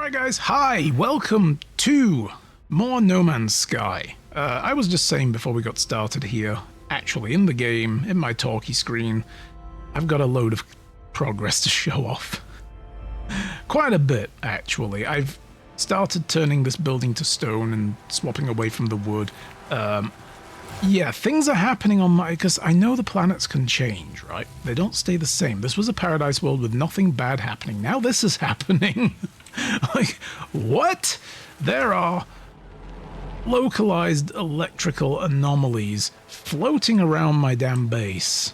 Alright guys, hi! Welcome to more No Man's Sky. I was just saying before we got started here, actually in the game, in my talkie screen, I've got a load of progress to show off. Quite a bit, actually. I've started turning this building to stone and swapping away from the wood. Yeah, things are happening on my... because I know the planets can change, right? They don't stay the same. This was a paradise world with nothing bad happening. Now this is happening. Like, what? There are localized electrical anomalies floating around my damn base.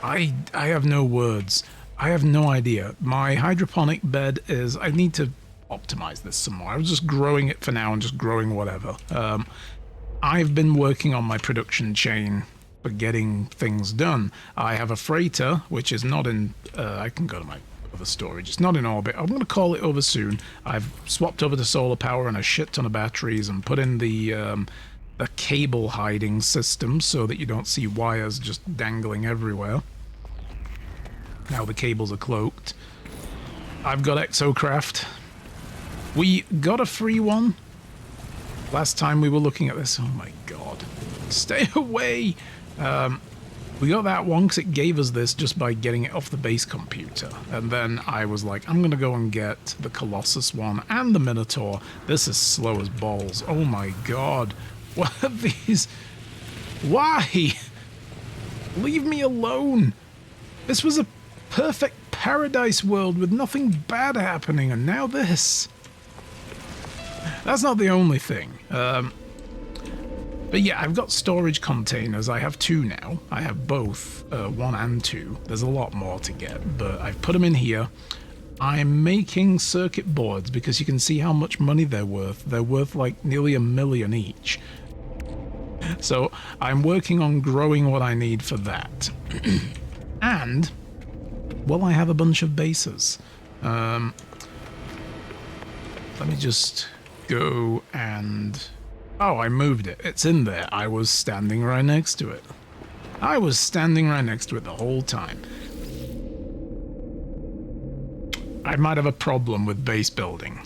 I have no words. I have no idea. My hydroponic bed is... I need to optimize this some more. I was just growing it for now and just growing whatever. I've been working on my production chain for getting things done. I have a freighter, which is not in... I can go to my other storage. It's not in orbit. I'm going to call it over soon. I've swapped over to solar power and a shit ton of batteries and put in the cable hiding system so that you don't see wires just dangling everywhere. Now the cables are cloaked. I've got Exocraft. We got a free one. Last time we were looking at this, oh my god, stay away. We got that one because it gave us this just by getting it off the base computer. And then I was like, I'm going to go and get the Colossus one and the Minotaur. This is slow as balls. Oh my god. What are these? Why? Leave me alone. This was a perfect paradise world with nothing bad happening, and now this. That's not the only thing. But yeah, I've got storage containers. I have two now. I have both, 1 and 2. There's a lot more to get, but I've put them in here. I'm making circuit boards because you can see how much money they're worth. They're worth like nearly $1 million each. So I'm working on growing what I need for that. And, well, I have a bunch of bases. Let me just go and... oh, I moved it. It's in there. I was standing right next to it. I was standing right next to it the whole time. I might have a problem with base building.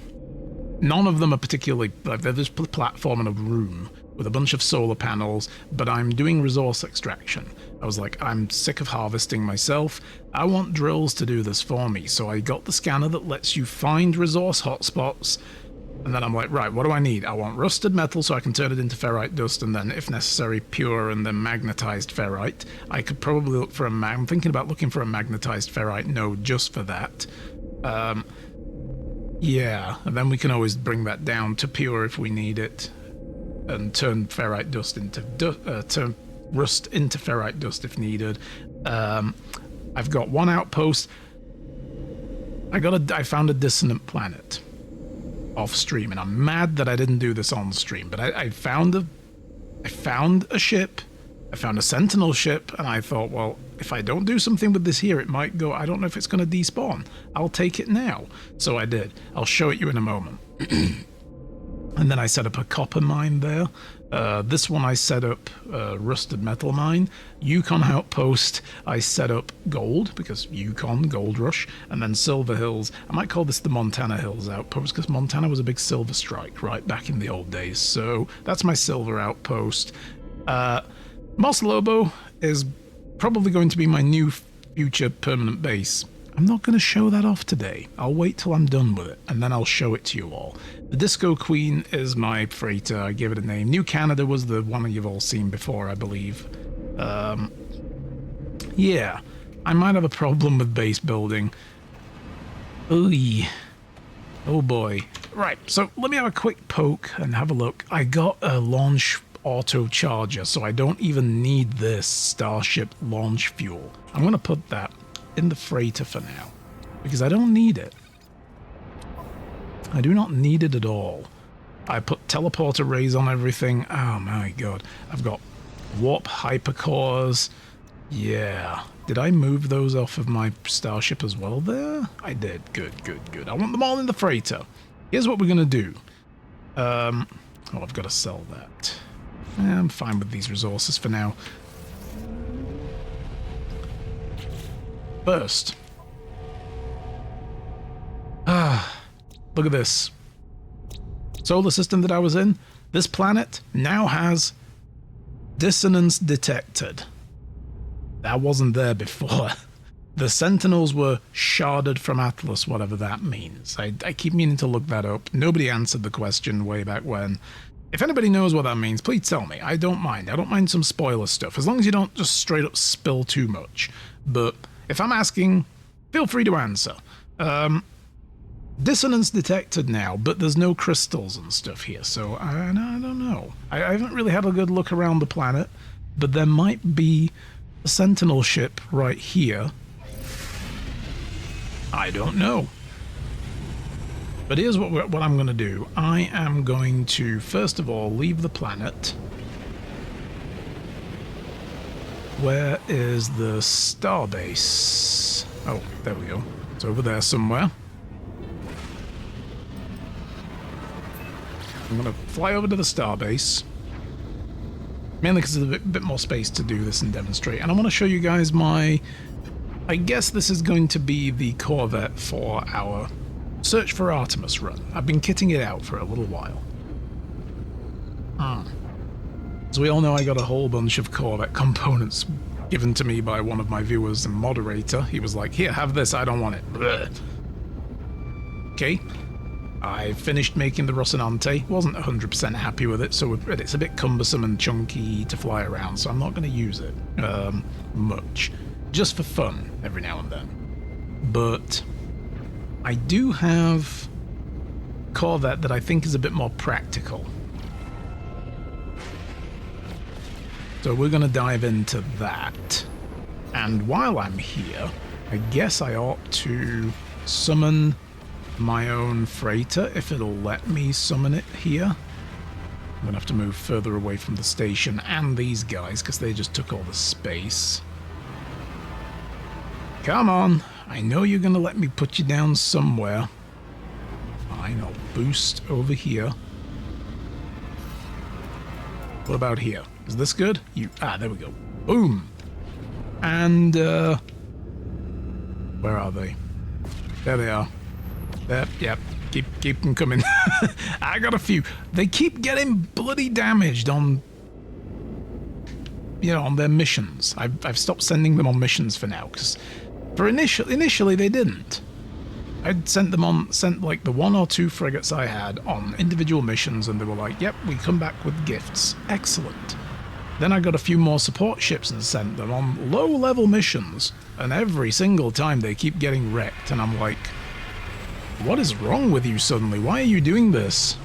None of them are particularly... like, they're just a platform and a room with a bunch of solar panels, but I'm doing resource extraction. I was like, I'm sick of harvesting myself. I want drills to do this for me. So I got the scanner that lets you find resource hotspots. And then I'm like, right, what do I need? I want rusted metal so I can turn it into ferrite dust, and then, if necessary, pure and then magnetized ferrite. I could probably look for a I'm thinking about looking for a magnetized ferrite node just for that. Yeah, and then we can always bring that down to pure if we need it, and turn ferrite dust into turn rust into ferrite dust if needed. I've got one outpost. I found a dissonant planet off stream, and I'm mad that I didn't do this on stream, but I found a ship. I found a sentinel ship, and I thought, well, if I don't do something with this here, it might go... I don't know if it's going to despawn. I'll take it now. So I did. I'll show it you in a moment. And then I set up a copper mine there. This one I set up rusted metal mine. Yukon outpost, I set up gold, because Yukon, gold rush, and then Silver Hills. I might call this the Montana Hills outpost, because Montana was a big silver strike, right, back in the old days. So that's my silver outpost. Mos Lobo is probably going to be my new future permanent base. I'm not going to show that off today. I'll wait till I'm done with it, and then I'll show it to you all. The Disco Queen is my freighter. I give it a name. New Canada was the one you've all seen before, I believe. Yeah, I might have a problem with base building. Oy. Oh boy. Right, so let me have a quick poke and have a look. I got a launch auto charger, so I don't even need this Starship launch fuel. I'm going to put that in the freighter for now, because I don't need it. I do not need it at all. I put teleporter rays on everything. Oh my god. I've got warp hypercores. Yeah. Did I move those off of my Starship as well there? I did. Good, good, good. I want them all in the freighter. Here's what we're going to do. Oh, I've got to sell that. I'm fine with these resources for now. First. Look at this. Solar system that I was in, this planet now has dissonance detected. That wasn't there before. The Sentinels were sharded from Atlas, whatever that means. I keep meaning to look that up. Nobody answered the question way back when. If anybody knows what that means, please tell me. I don't mind. I don't mind some spoiler stuff, as long as you don't just straight up spill too much. But if I'm asking, feel free to answer. Dissonance detected now, but there's no crystals and stuff here, so I don't know. I haven't really had a good look around the planet, but there might be a Sentinel ship right here. I don't know. But here's what I'm going to do. I am going to, first of all, leave the planet. Where is the starbase? Oh, there we go. It's over there somewhere. I'm going to fly over to the starbase. Mainly because there's a bit more space to do this and demonstrate. And I want to show you guys my... I guess this is going to be the Corvette for our Search for Artemis run. I've been kitting it out for a little while. As we all know, I got a whole bunch of Corvette components given to me by one of my viewers and moderator. He was like, here, have this, I don't want it. Blech. Okay. I finished making the Rocinante. Wasn't 100% happy with it, so it's a bit cumbersome and chunky to fly around, so I'm not going to use it much. Just for fun, every now and then. But I do have Corvette that I think is a bit more practical. So we're going to dive into that. And while I'm here, I guess I ought to summon my own freighter, if it'll let me summon it here. I'm going to have to move further away from the station and these guys, because they just took all the space. Come on, I know you're going to let me put you down somewhere. Fine, I'll boost over here. What about here? Is this good? There we go. Boom! And, where are they? There they are. Yep, keep them coming. I got a few. They keep getting bloody damaged on, on their missions. I've stopped sending them on missions for now, because initially they didn't. I'd sent like the 1 or 2 frigates I had on individual missions, and they were like, yep, we come back with gifts. Excellent. Then I got a few more support ships and sent them on low-level missions, and every single time they keep getting wrecked, and I'm like, what is wrong with you suddenly? Why are you doing this?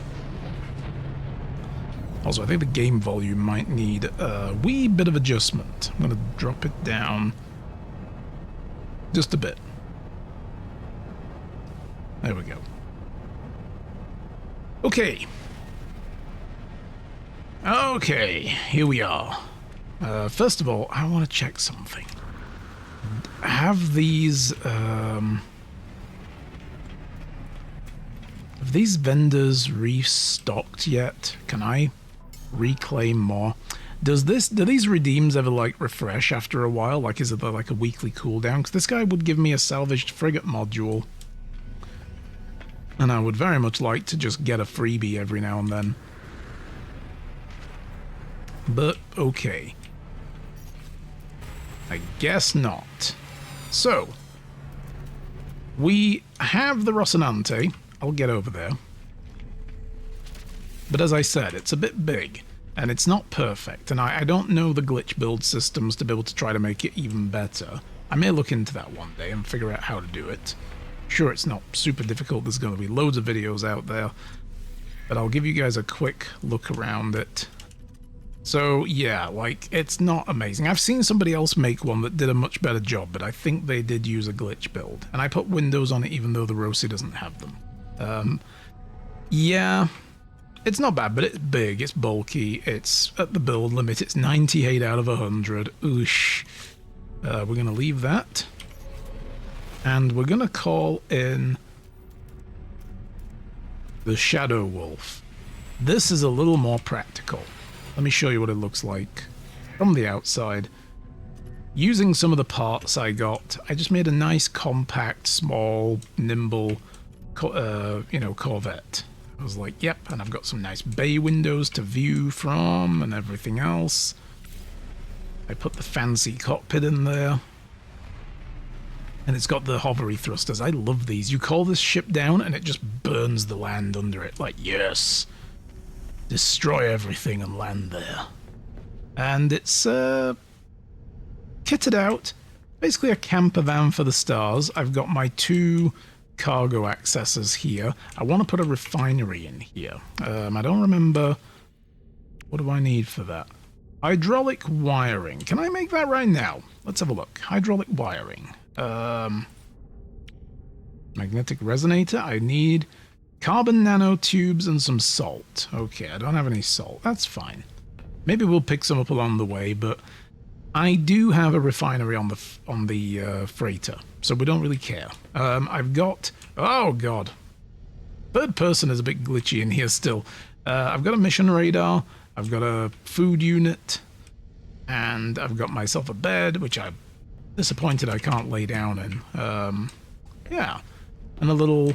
Also, I think the game volume might need a wee bit of adjustment. I'm going to drop it down just a bit. There we go. Okay. Okay, here we are. First of all, I want to check something. Have these vendors restocked yet? Can I reclaim more? Do these redeems ever like refresh after a while? Like, is it like a weekly cooldown? Because this guy would give me a salvaged frigate module, and I would very much like to just get a freebie every now and then. But okay, I guess not. So we have the Rocinante. I'll get over there. But as I said, it's a bit big, and it's not perfect, and I don't know the glitch build systems to be able to try to make it even better. I may look into that one day and figure out how to do it. Sure, it's not super difficult, there's going to be loads of videos out there, but I'll give you guys a quick look around it. So yeah, like, it's not amazing. I've seen somebody else make one that did a much better job, but I think they did use a glitch build, and I put windows on it even though the Roci doesn't have them. Yeah, it's not bad, but it's big, it's bulky, it's at the build limit, it's 98 out of 100. Oosh. We're going to leave that. And we're going to call in the Shadow Wolf. This is a little more practical. Let me show you what it looks like from the outside. Using some of the parts I got, I just made a nice, compact, small, nimble Corvette. I was like, yep, and I've got some nice bay windows to view from and everything else. I put the fancy cockpit in there. And it's got the hovery thrusters. I love these. You call this ship down and it just burns the land under it. Like, yes. Destroy everything and land there. And it's kitted out. Basically a camper van for the stars. I've got my 2 cargo accessors here. I want to put a refinery in here. I don't remember... What do I need for that? Hydraulic wiring. Can I make that right now? Let's have a look. Hydraulic wiring. Magnetic resonator. I need carbon nanotubes and some salt. Okay, I don't have any salt. That's fine. Maybe we'll pick some up along the way, but I do have a refinery on the freighter, so we don't really care. I've got... Oh, God. Third person is a bit glitchy in here still. I've got a mission radar. I've got a food unit. And I've got myself a bed, which I'm disappointed I can't lay down in. Yeah. And a little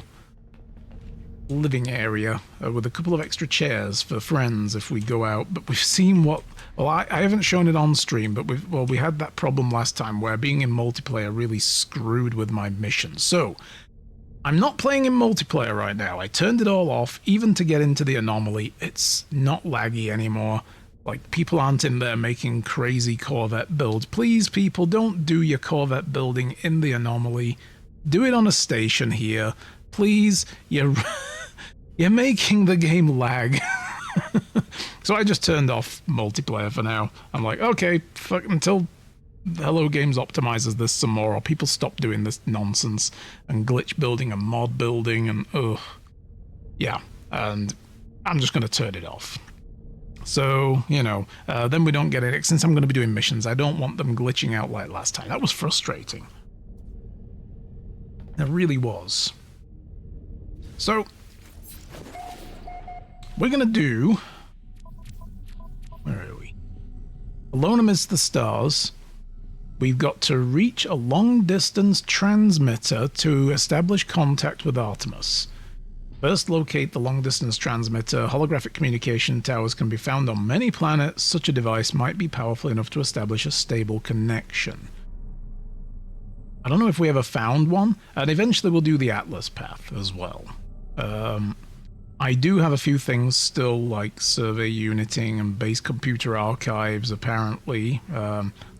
living area with a couple of extra chairs for friends if we go out. But we've seen what... Well, I haven't shown it on stream, but we had that problem last time where being in multiplayer really screwed with my mission. So, I'm not playing in multiplayer right now. I turned it all off, even to get into the anomaly. It's not laggy anymore. Like, people aren't in there making crazy Corvette builds. Please, people, don't do your Corvette building in the anomaly. Do it on a station here. Please, you're making the game lag. So I just turned off multiplayer for now. I'm like, okay, fuck, until Hello Games optimizes this some more, or people stop doing this nonsense and glitch building and mod building and ugh. Yeah, and I'm just going to turn it off. So, you know, then we don't get it. Since I'm going to be doing missions, I don't want them glitching out like last time. That was frustrating. It really was. So, we're going to do... Where are we? Alone amidst the stars, we've got to reach a long-distance transmitter to establish contact with Artemis. First, locate the long-distance transmitter. Holographic communication towers can be found on many planets. Such a device might be powerful enough to establish a stable connection. I don't know if we ever found one, and eventually we'll do the Atlas path as well. I do have a few things still, like survey uniting and base computer archives, apparently.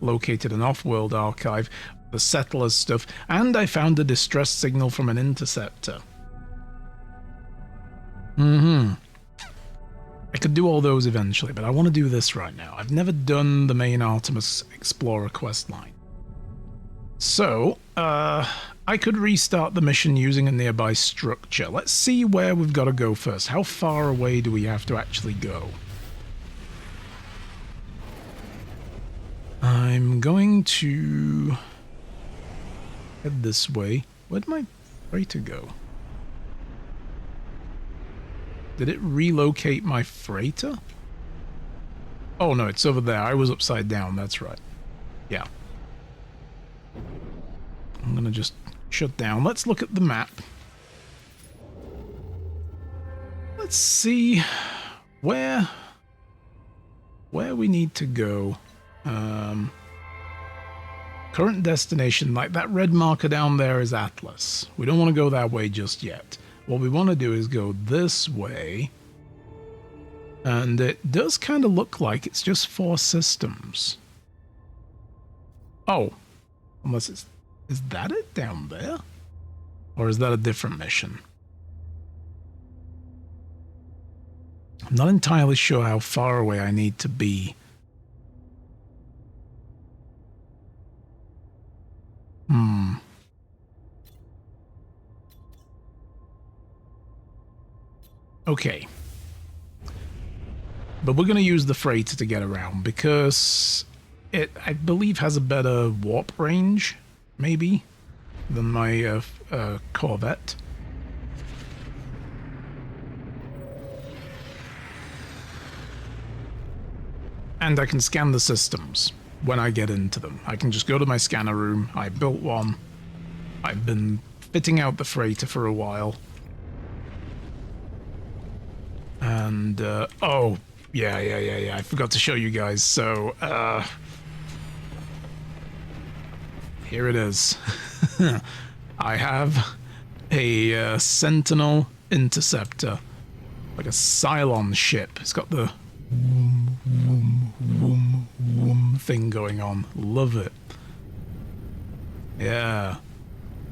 Located an off-world archive, the settlers stuff, and I found a distress signal from an interceptor. I could do all those eventually, but I want to do this right now. I've never done the main Artemis Explorer quest line. So, I could restart the mission using a nearby structure. Let's see where we've got to go first. How far away do we have to actually go? I'm going to head this way. Where'd my freighter go? Did it relocate my freighter? Oh no, it's over there. I was upside down, that's right. Yeah. I'm gonna just shut down. Let's look at the map. Let's see where we need to go. Current destination, like that red marker down there is Atlas. We don't want to go that way just yet. What we want to do is go this way. And it does kind of look like it's just 4 systems. Oh, unless it's... Is that it down there? Or is that a different mission? I'm not entirely sure how far away I need to be. Okay. But we're going to use the freighter to get around because it, I believe, has a better warp range, maybe, than my Corvette. And I can scan the systems when I get into them. I can just go to my scanner room. I built one. I've been fitting out the freighter for a while. And, oh, yeah. I forgot to show you guys. So, here it is. I have a Sentinel Interceptor, like a Cylon ship. It's got the woom thing going on. Love it. Yeah.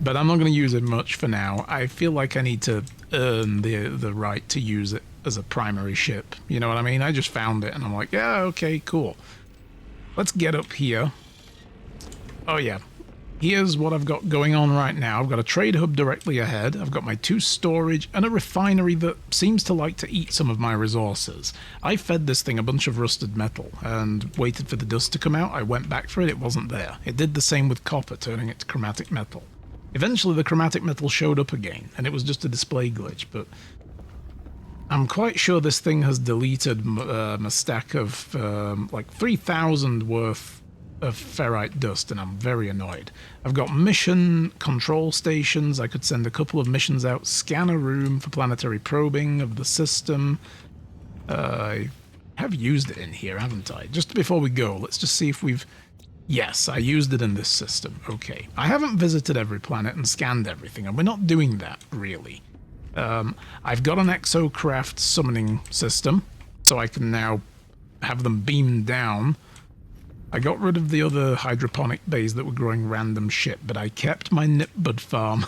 But I'm not going to use it much for now. I feel like I need to earn the right to use it as a primary ship. You know what I mean? I just found it and I'm like, yeah, okay, cool. Let's get up here. Oh yeah. Here's what I've got going on right now. I've got a trade hub directly ahead. I've got my 2 storage and a refinery that seems to like to eat some of my resources. I fed this thing a bunch of rusted metal and waited for the dust to come out. I went back for it. It wasn't there. It did the same with copper, turning it to chromatic metal. Eventually the chromatic metal showed up again and it was just a display glitch, but I'm quite sure this thing has deleted my stack of like 3,000 worth of ferrite dust, and I'm very annoyed. I've got mission control stations. I could send a couple of missions out. Scan a room for planetary probing of the system. I have used it in here, haven't I? Just before we go, let's just see if we've... Yes, I used it in this system. Okay. I haven't visited every planet and scanned everything, and we're not doing that, really. I've got an exocraft summoning system, so I can now have them beamed down. I got rid of the other hydroponic bays that were growing random shit, but I kept my nipbud farm.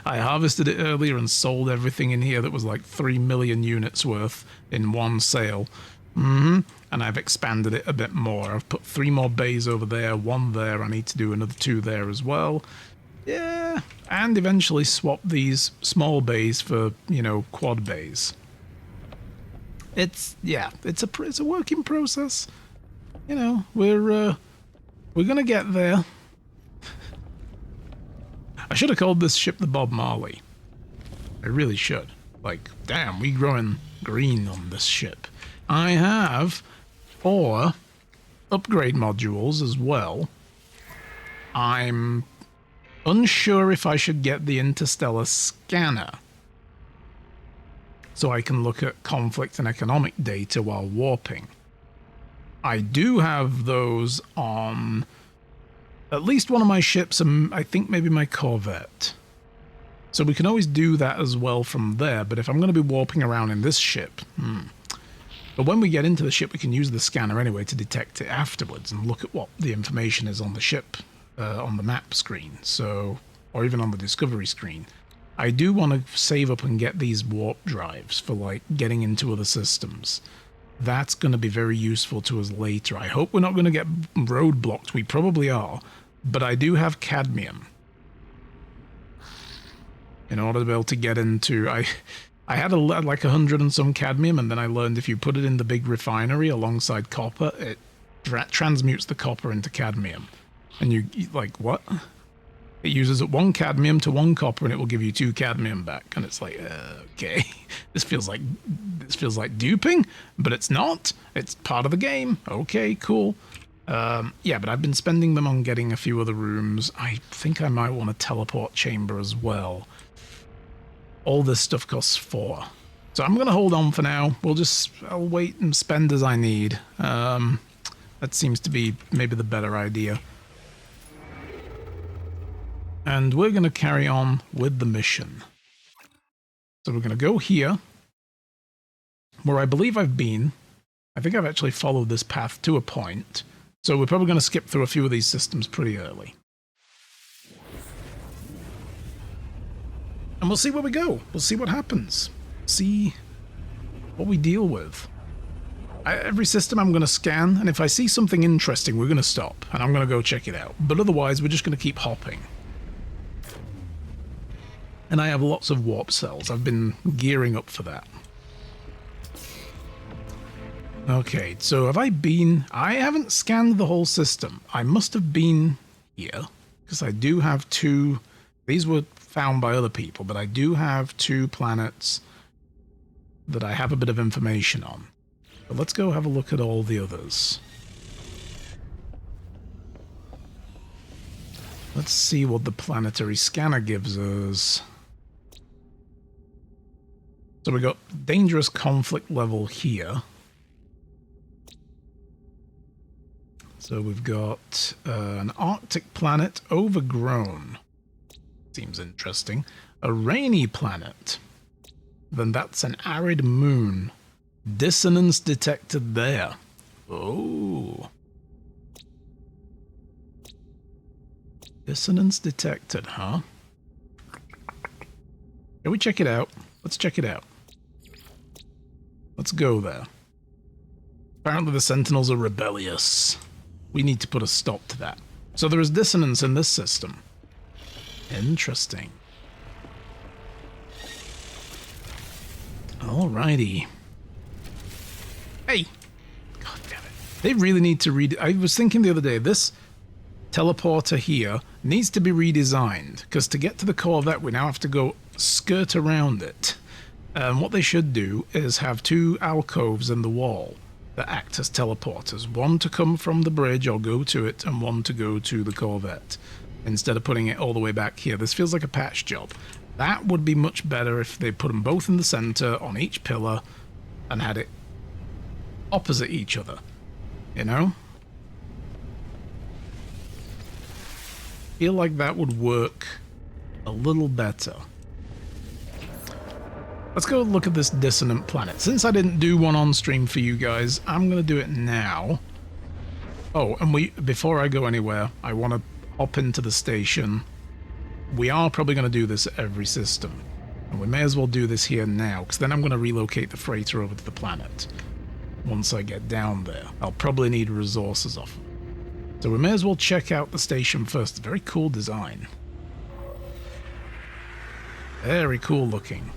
I harvested it earlier and sold everything in here that was like 3 million units worth in one sale. And I've expanded it a bit more. I've put 3 more bays over there, 1 there. I need to do another 2 there as well. Yeah, and eventually swap these small bays for, you know, quad bays. It's a working process. You know, we're gonna get there. I should have called this ship the Bob Marley. I really should. Like, damn, we growing green on this ship. I have 4 upgrade modules as well. I'm unsure if I should get the interstellar scanner, so I can look at conflict and economic data while warping. I do have those on at least one of my ships, and I think maybe my Corvette. So we can always do that as well from there, but if I'm going to be warping around in this ship... But when we get into the ship, we can use the scanner anyway to detect it afterwards and look at what the information is on the ship, on the map screen, so, or even on the discovery screen. I do want to save up and get these warp drives for, like, getting into other systems. That's going to be very useful to us later. I hope we're not going to get roadblocked. We probably are. But I do have cadmium. In order to be able to get into... I had like 100 and some cadmium, and then I learned if you put it in the big refinery alongside copper, it transmutes the copper into cadmium. And you... Like, what? It uses 1 cadmium to 1 copper, and it will give you 2 cadmium back. And it's like, okay, this feels like duping, but it's not. It's part of the game. Okay, cool. Yeah, but I've been spending them on getting a few other rooms. I think I might want a teleport chamber as well. All this stuff costs 4. So I'm going to hold on for now. I'll wait and spend as I need. That seems to be maybe the better idea. And we're going to carry on with the mission. So we're going to go here, where I believe I've been. I think I've actually followed this path to a point. So we're probably going to skip through a few of these systems pretty early. And we'll see where we go. We'll see what happens. See what we deal with. Every system I'm going to scan, and if I see something interesting, we're going to stop, and I'm going to go check it out. But otherwise, we're just going to keep hopping. And I have lots of warp cells. I've been gearing up for that. Okay, so have I been... I haven't scanned the whole system. I must have been here, because I do have 2... These were found by other people, but I do have 2 planets that I have a bit of information on. But let's go have a look at all the others. Let's see what the planetary scanner gives us. So we got dangerous conflict level here. So we've got an Arctic planet, overgrown. Seems interesting. A rainy planet. Then that's an arid moon. Dissonance detected there. Oh. Dissonance detected, huh? Can we check it out? Let's check it out. Let's go there. Apparently the Sentinels are rebellious. We need to put a stop to that. So there is dissonance in this system. Interesting. Alrighty. Hey! God damn it. They really need to read. I was thinking the other day, this teleporter here needs to be redesigned, because to get to the Corvette we now have to go skirt around it. What they should do is have two alcoves in the wall that act as teleporters. One to come from the bridge or go to it, and one to go to the Corvette. Instead of putting it all the way back here. This feels like a patch job. That would be much better if they put them both in the center on each pillar and had it opposite each other. You know? Feel like that would work a little better. Let's go look at this dissonant planet. Since I didn't do one on stream for you guys, I'm going to do it now. Oh, and before I go anywhere, I want to hop into the station. We are probably going to do this at every system. And we may as well do this here now, because then I'm going to relocate the freighter over to the planet. Once I get down there. I'll probably need resources off it. So we may as well check out the station first. Very cool design. Very cool looking.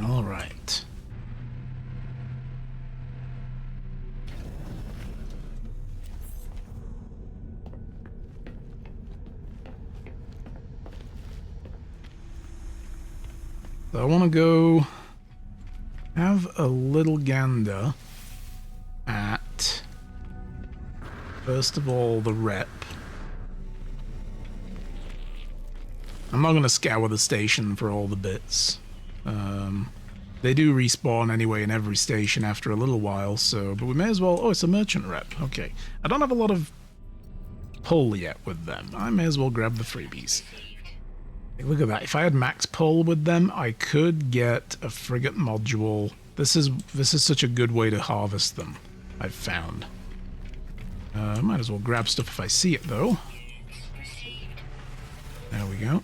All right. So I want to go have a little gander at, first of all, the rep. I'm not going to scour the station for all the bits. They do respawn anyway in every station after a little while, so, but we may as well. Oh, it's a merchant rep. Okay. I don't have a lot of pull yet with them. I may as well grab the freebies. Hey, look at that. If I had max pull with them, I could get a frigate module. This is such a good way to harvest them, I've found. Might as well grab stuff if I see it, though. There we go.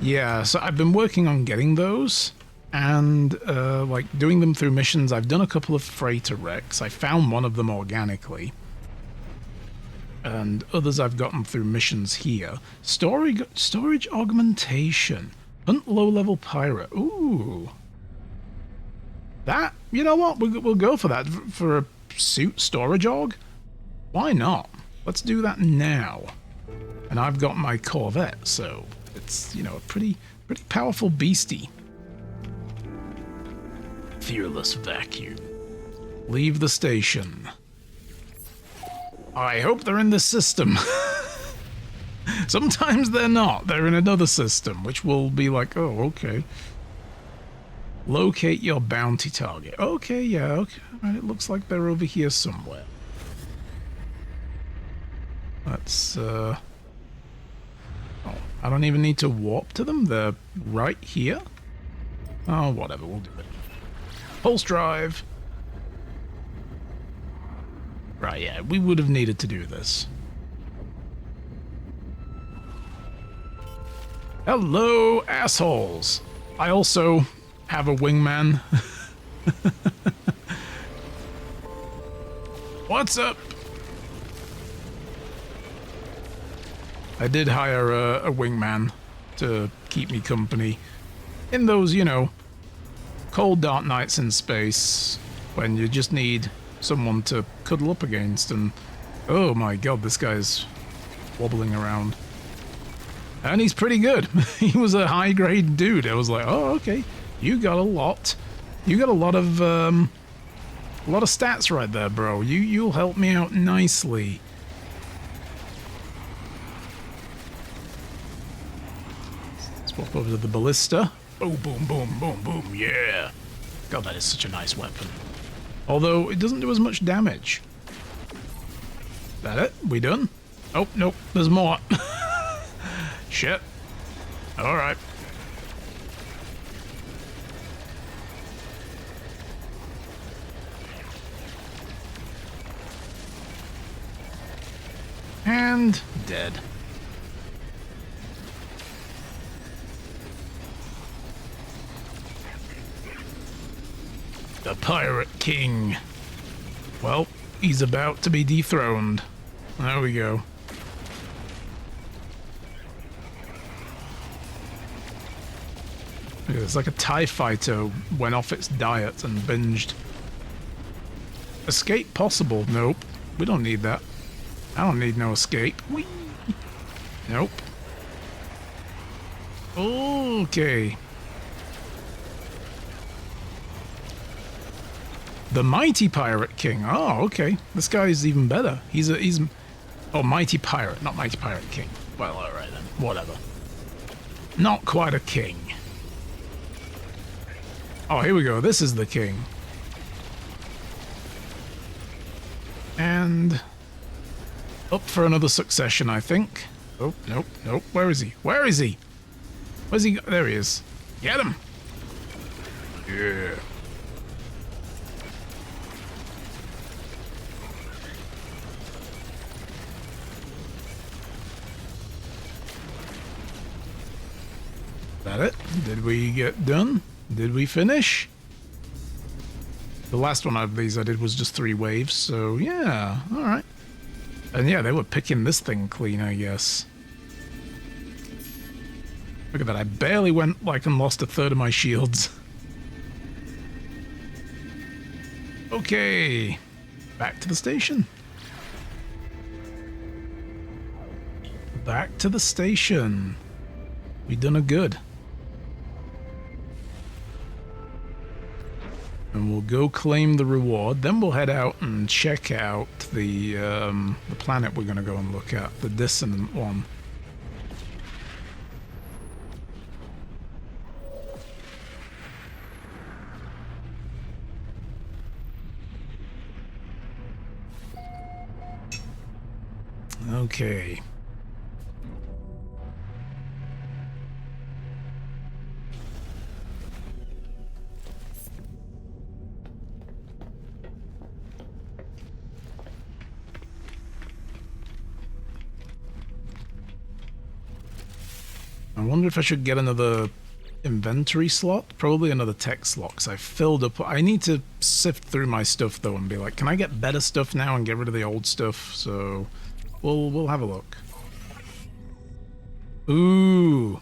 Yeah, so I've been working on getting those, and like doing them through missions. I've done a couple of freighter wrecks. I found one of them organically, and others I've gotten through missions here. Storage augmentation. Hunt low-level pirate. Ooh, that, you know what? We'll go for that for a suit storage aug. Why not? Let's do that now. And I've got my Corvette, so. It's, you know, a pretty powerful beastie. Fearless vacuum. Leave the station. I hope they're in this system. Sometimes they're not. They're in another system, which will be like, oh, okay. Locate your bounty target. Okay, yeah, okay. Right, it looks like they're over here somewhere. Let's, Oh, I don't even need to warp to them. They're right here. Oh, whatever. We'll do it. Pulse drive. Right, yeah. We would have needed to do this. Hello, assholes. I also have a wingman. What's up? I did hire a wingman to keep me company in those, you know, cold dark nights in space when you just need someone to cuddle up against. And oh my god, this guy's wobbling around. And he's pretty good. He was a high grade dude. I was like, oh, okay, you got a lot. You got a lot of A lot of stats right there, bro. You'll help me out nicely. Swap over to the ballista. Boom, boom, boom, boom, boom. Yeah. God, that is such a nice weapon. Although it doesn't do as much damage. That it? We done? Oh, nope. There's more. Shit. Alright. And dead. The Pirate King. Well, he's about to be dethroned. There we go. It's like a TIE fighter went off its diet and binged. Escape possible? Nope. We don't need that. I don't need no escape. Whee! Nope. Okay. The Mighty Pirate King. Oh, okay. This guy is even better. He's oh, Mighty Pirate, not Mighty Pirate King. Well, alright then. Whatever. Not quite a king. Oh, here we go. This is the king. And up for another succession, I think. Oh, nope, nope. Where is he? Where is he? Where's he? There he is. Get him! Yeah. That it? Did we get done? Did we finish? The last one of these I did was just 3 waves, so yeah, alright. And yeah, they were picking this thing clean, I guess. Look at that, I barely went like and lost 1/3 of my shields. Okay, back to the station. Back to the station. We done a good. And we'll go claim the reward. Then we'll head out and check out the planet we're going to go and look at. The dissonant one. Okay. I wonder if I should get another inventory slot? Probably another tech slot, because I filled up. I need to sift through my stuff, though, and be like, can I get better stuff now and get rid of the old stuff? So, we'll have a look. Ooh.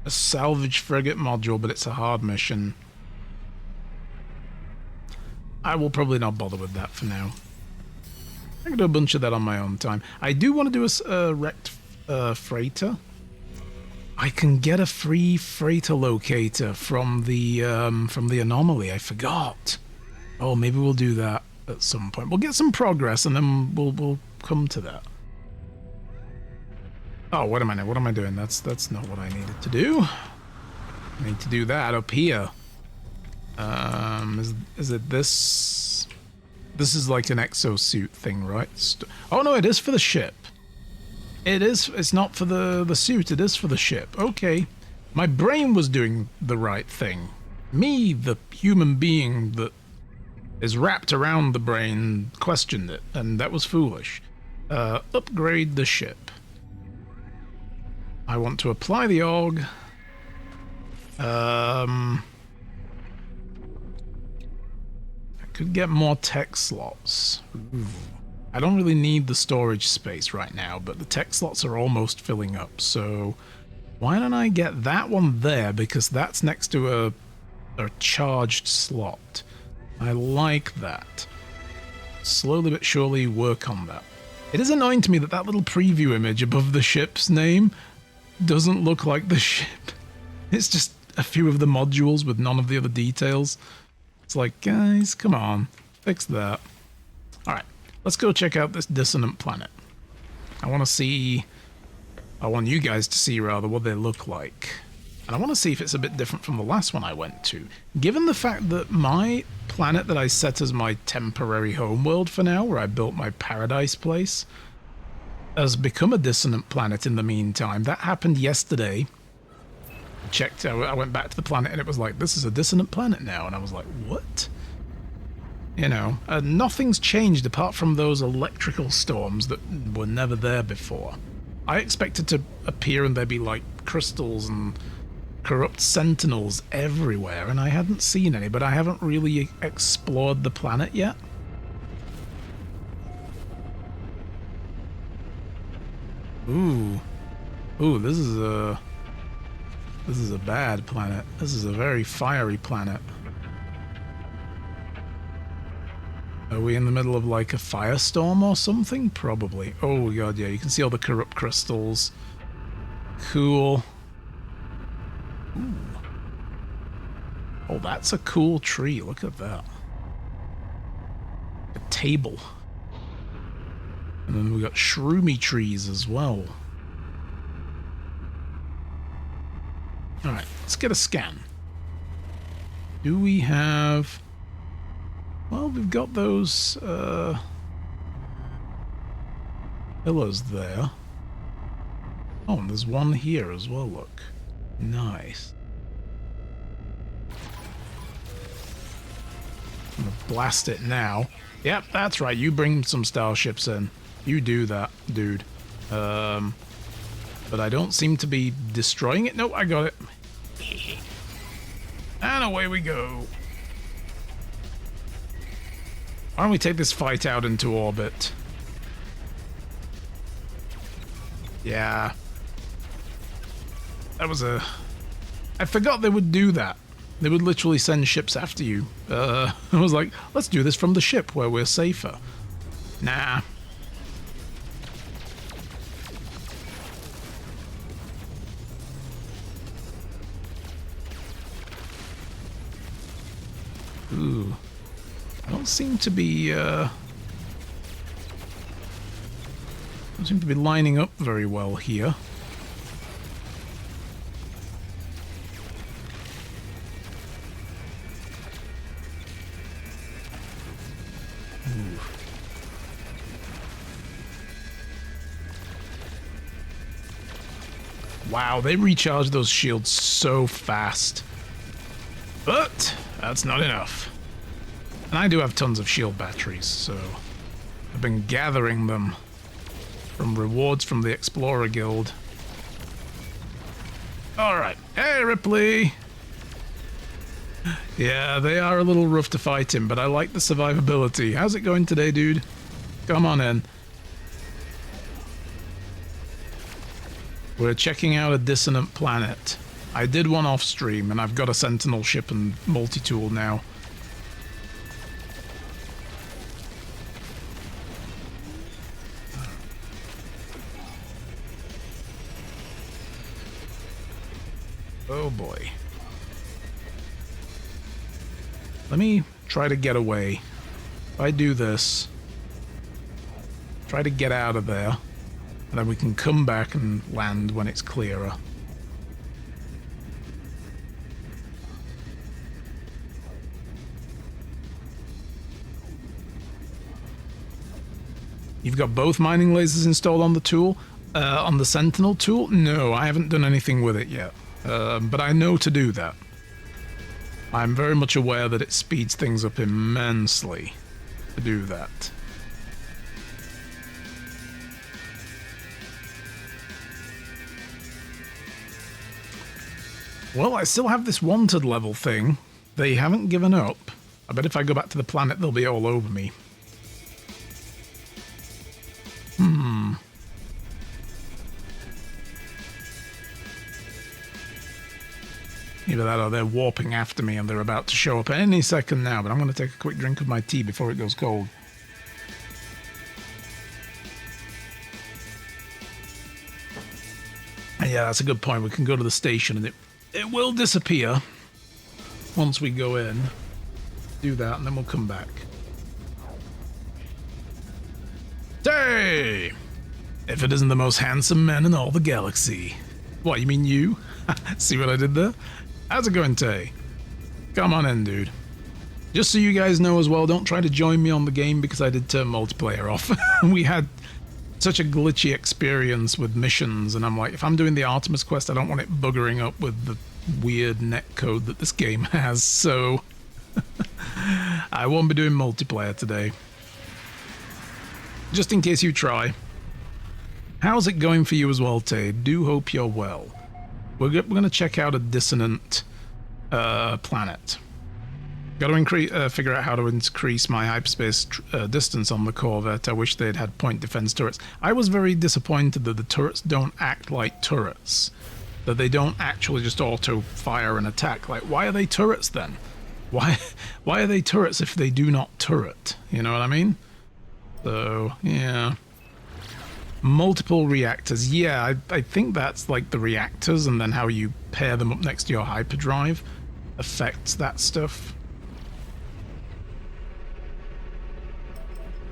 A salvage frigate module, but it's a hard mission. I will probably not bother with that for now. I can do a bunch of that on my own time. I do want to do a wrecked freighter. I can get a free freighter locator from the anomaly. I forgot. Oh, maybe we'll do that at some point. We'll get some progress, and then we'll come to that. Oh, what am I doing? That's not what I needed to do. I need to do that up here. Is it this? This is like an exosuit thing, right? Oh no, it is for the ship. It is. It's not for the suit. It is for the ship. Okay. My brain was doing the right thing. Me, the human being that is wrapped around the brain, questioned it, and that was foolish. Upgrade the ship. I want to apply the AUG. Could get more tech slots. Ooh. I don't really need the storage space right now, but the tech slots are almost filling up, so why don't I get that one there, because that's next to a charged slot. I like that. Slowly but surely work on that. It is annoying to me that that little preview image above the ship's name doesn't look like the ship. It's just a few of the modules with none of the other details. It's like, guys, come on, fix that. All right, let's go check out this dissonant planet. I want you guys to see rather what they look like. And I want to see if it's a bit different from the last one I went to. Given the fact that my planet that I set as my temporary homeworld for now, where I built my paradise place, has become a dissonant planet in the meantime. That happened yesterday. I went back to the planet and it was like, this is a dissonant planet now. And I was like, what? You know, nothing's changed apart from those electrical storms that were never there before. I expected to appear and there'd be like crystals and corrupt sentinels everywhere, and I hadn't seen any, but I haven't really explored the planet yet. Ooh, this is a bad planet. This is a very fiery planet. Are we in the middle of like a firestorm or something? Probably. Oh god, yeah, you can see all the corrupt crystals. Cool. Ooh. Oh, that's a cool tree. Look at that. A table. And then we got shroomy trees as well. Alright, let's get a scan. Do we have... Well, we've got those pillars there. Oh, and there's one here as well, look. Nice. I'm gonna blast it now. Yep, that's right. You bring some starships in. You do that, dude. But I don't seem to be destroying it. Nope, I got it. And away we go. Why don't we take this fight out into orbit? Yeah. That was a... I forgot they would do that. They would literally send ships after you. I was like, let's do this from the ship where we're safer. Nah. Ooh. I don't seem to be, don't seem to be lining up very well here. Ooh. Wow, they recharge those shields so fast. But that's not enough. And I do have tons of shield batteries, so I've been gathering them from rewards from the Explorer Guild. Alright. Hey, Ripley! Yeah, they are a little rough to fight in, but I like the survivability. How's it going today, dude? Come on in. We're checking out a dissonant planet. I did one off stream, and I've got a Sentinel ship and multi-tool now. Oh boy. Let me try to get away. If I do this, try to get out of there, and then we can come back and land when it's clearer. You've got both mining lasers installed on the tool? On the Sentinel tool? No, I haven't done anything with it yet. But I know to do that. I'm very much aware that it speeds things up immensely to do that. Well, I still have this wanted level thing. They haven't given up. I bet if I go back to the planet, they'll be all over me. Either that or they're warping after me and they're about to show up any second now, but I'm going to take a quick drink of my tea before it goes cold. And yeah, that's a good point. We can go to the station and It will disappear once we go in. Do that, and then we'll come back. Hey! If it isn't the most handsome man in all the galaxy. What, you mean you? See what I did there? How's it going, Tay? Come on in, dude. Just so you guys know as well, don't try to join me on the game because I did turn multiplayer off. We had such a glitchy experience with missions, and I'm like, if I'm doing the Artemis quest, I don't want it buggering up with the weird netcode that this game has, so I won't be doing multiplayer today. Just in case you try. How's it going for you as well, Tay? Do hope you're well. We're going to check out a dissonant planet. Got to figure out how to increase my hyperspace distance on the Corvette. I wish they'd had point defense turrets. I was very disappointed that the turrets don't act like turrets. That they don't actually just auto-fire and attack. Like, why are they turrets then? Why are they turrets if they do not turret? You know what I mean? So, yeah. Multiple reactors. Yeah, I think that's like the reactors, and then how you pair them up next to your hyperdrive affects that stuff.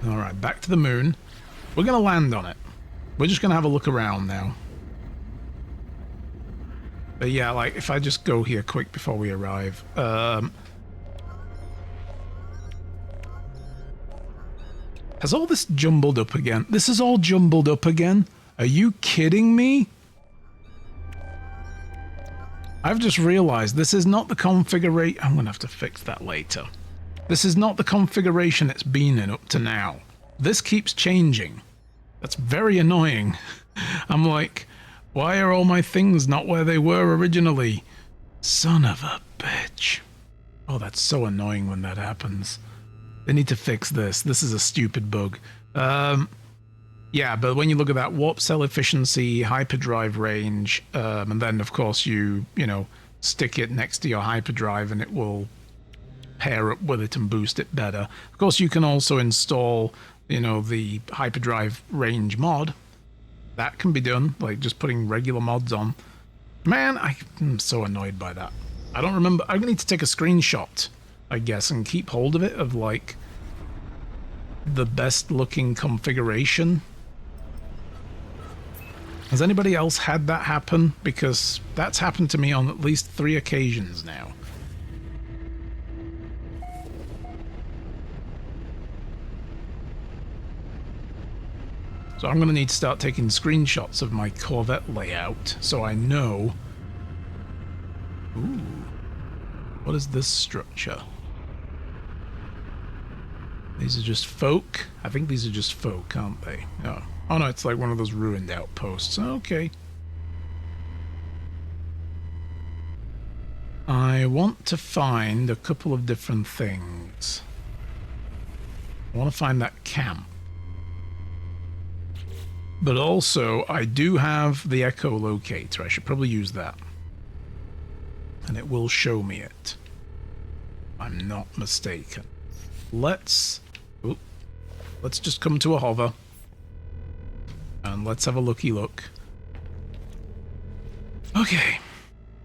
Alright, back to the moon. We're going to land on it. We're just going to have a look around now. But yeah, like, if I just go here quick before we arrive. Has all this jumbled up again? This is all jumbled up again? Are you kidding me? I've just realized this is not the configuration. I'm going to have to fix that later. This is not the configuration it's been in up to now. This keeps changing. That's very annoying. I'm like, why are all my things not where they were originally? Son of a bitch. Oh, that's so annoying when that happens. They need to fix this. This is a stupid bug. Yeah, but when you look at that warp cell efficiency, hyperdrive range, and then of course you know, stick it next to your hyperdrive and it will pair up with it and boost it better. Of course, you can also install, you know, the hyperdrive range mod. That can be done, like just putting regular mods on. Man, I'm so annoyed by that. I don't remember. I'm gonna need to take a screenshot, I guess, and keep hold of it, of like the best looking configuration. Has anybody else had that happen? Because that's happened to me on at least 3 occasions now. So I'm going to need to start taking screenshots of my Corvette layout so I know. Ooh. What is this structure? These are just folk? I think these are just folk, aren't they? No. Oh no, it's like one of those ruined outposts. Okay. I want to find a couple of different things. I want to find that camp. But also, I do have the echolocator. I should probably use that. And it will show me it. I'm not mistaken. Let's just come to a hover. And let's have a looky look. Okay.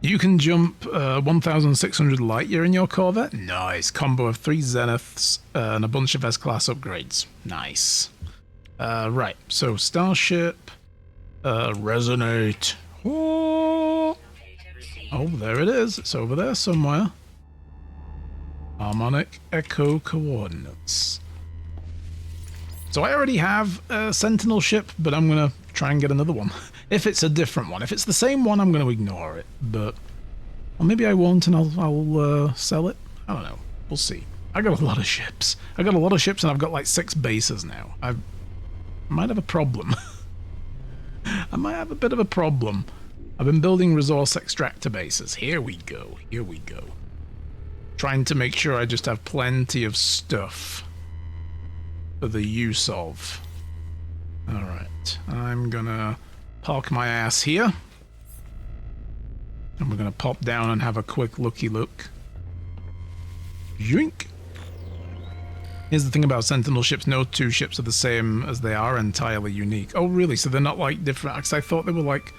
You can jump 1,600 light year in your Corvette. Nice. Combo of 3 Zeniths and a bunch of S-Class upgrades. Nice. Right, so Starship, Resonate. Oh, there it is. It's over there somewhere. Harmonic Echo Coordinates. So I already have a Sentinel ship, but I'm going to try and get another one. If it's a different one. If it's the same one, I'm going to ignore it. But, well, maybe I won't and I'll sell it. I don't know. We'll see. I got a lot of ships. I got a lot of ships and I've got like 6 bases now. I might have a problem. I might have a bit of a problem. I've been building resource extractor bases. Here we go. Here we go. Trying to make sure I just have plenty of stuff for the use of. Alright. I'm gonna park my ass here. And we're gonna pop down and have a quick looky look. Yoink! Here's the thing about Sentinel ships, no 2 ships are the same as they are entirely unique. Oh really? So they're not like different, because I thought they were like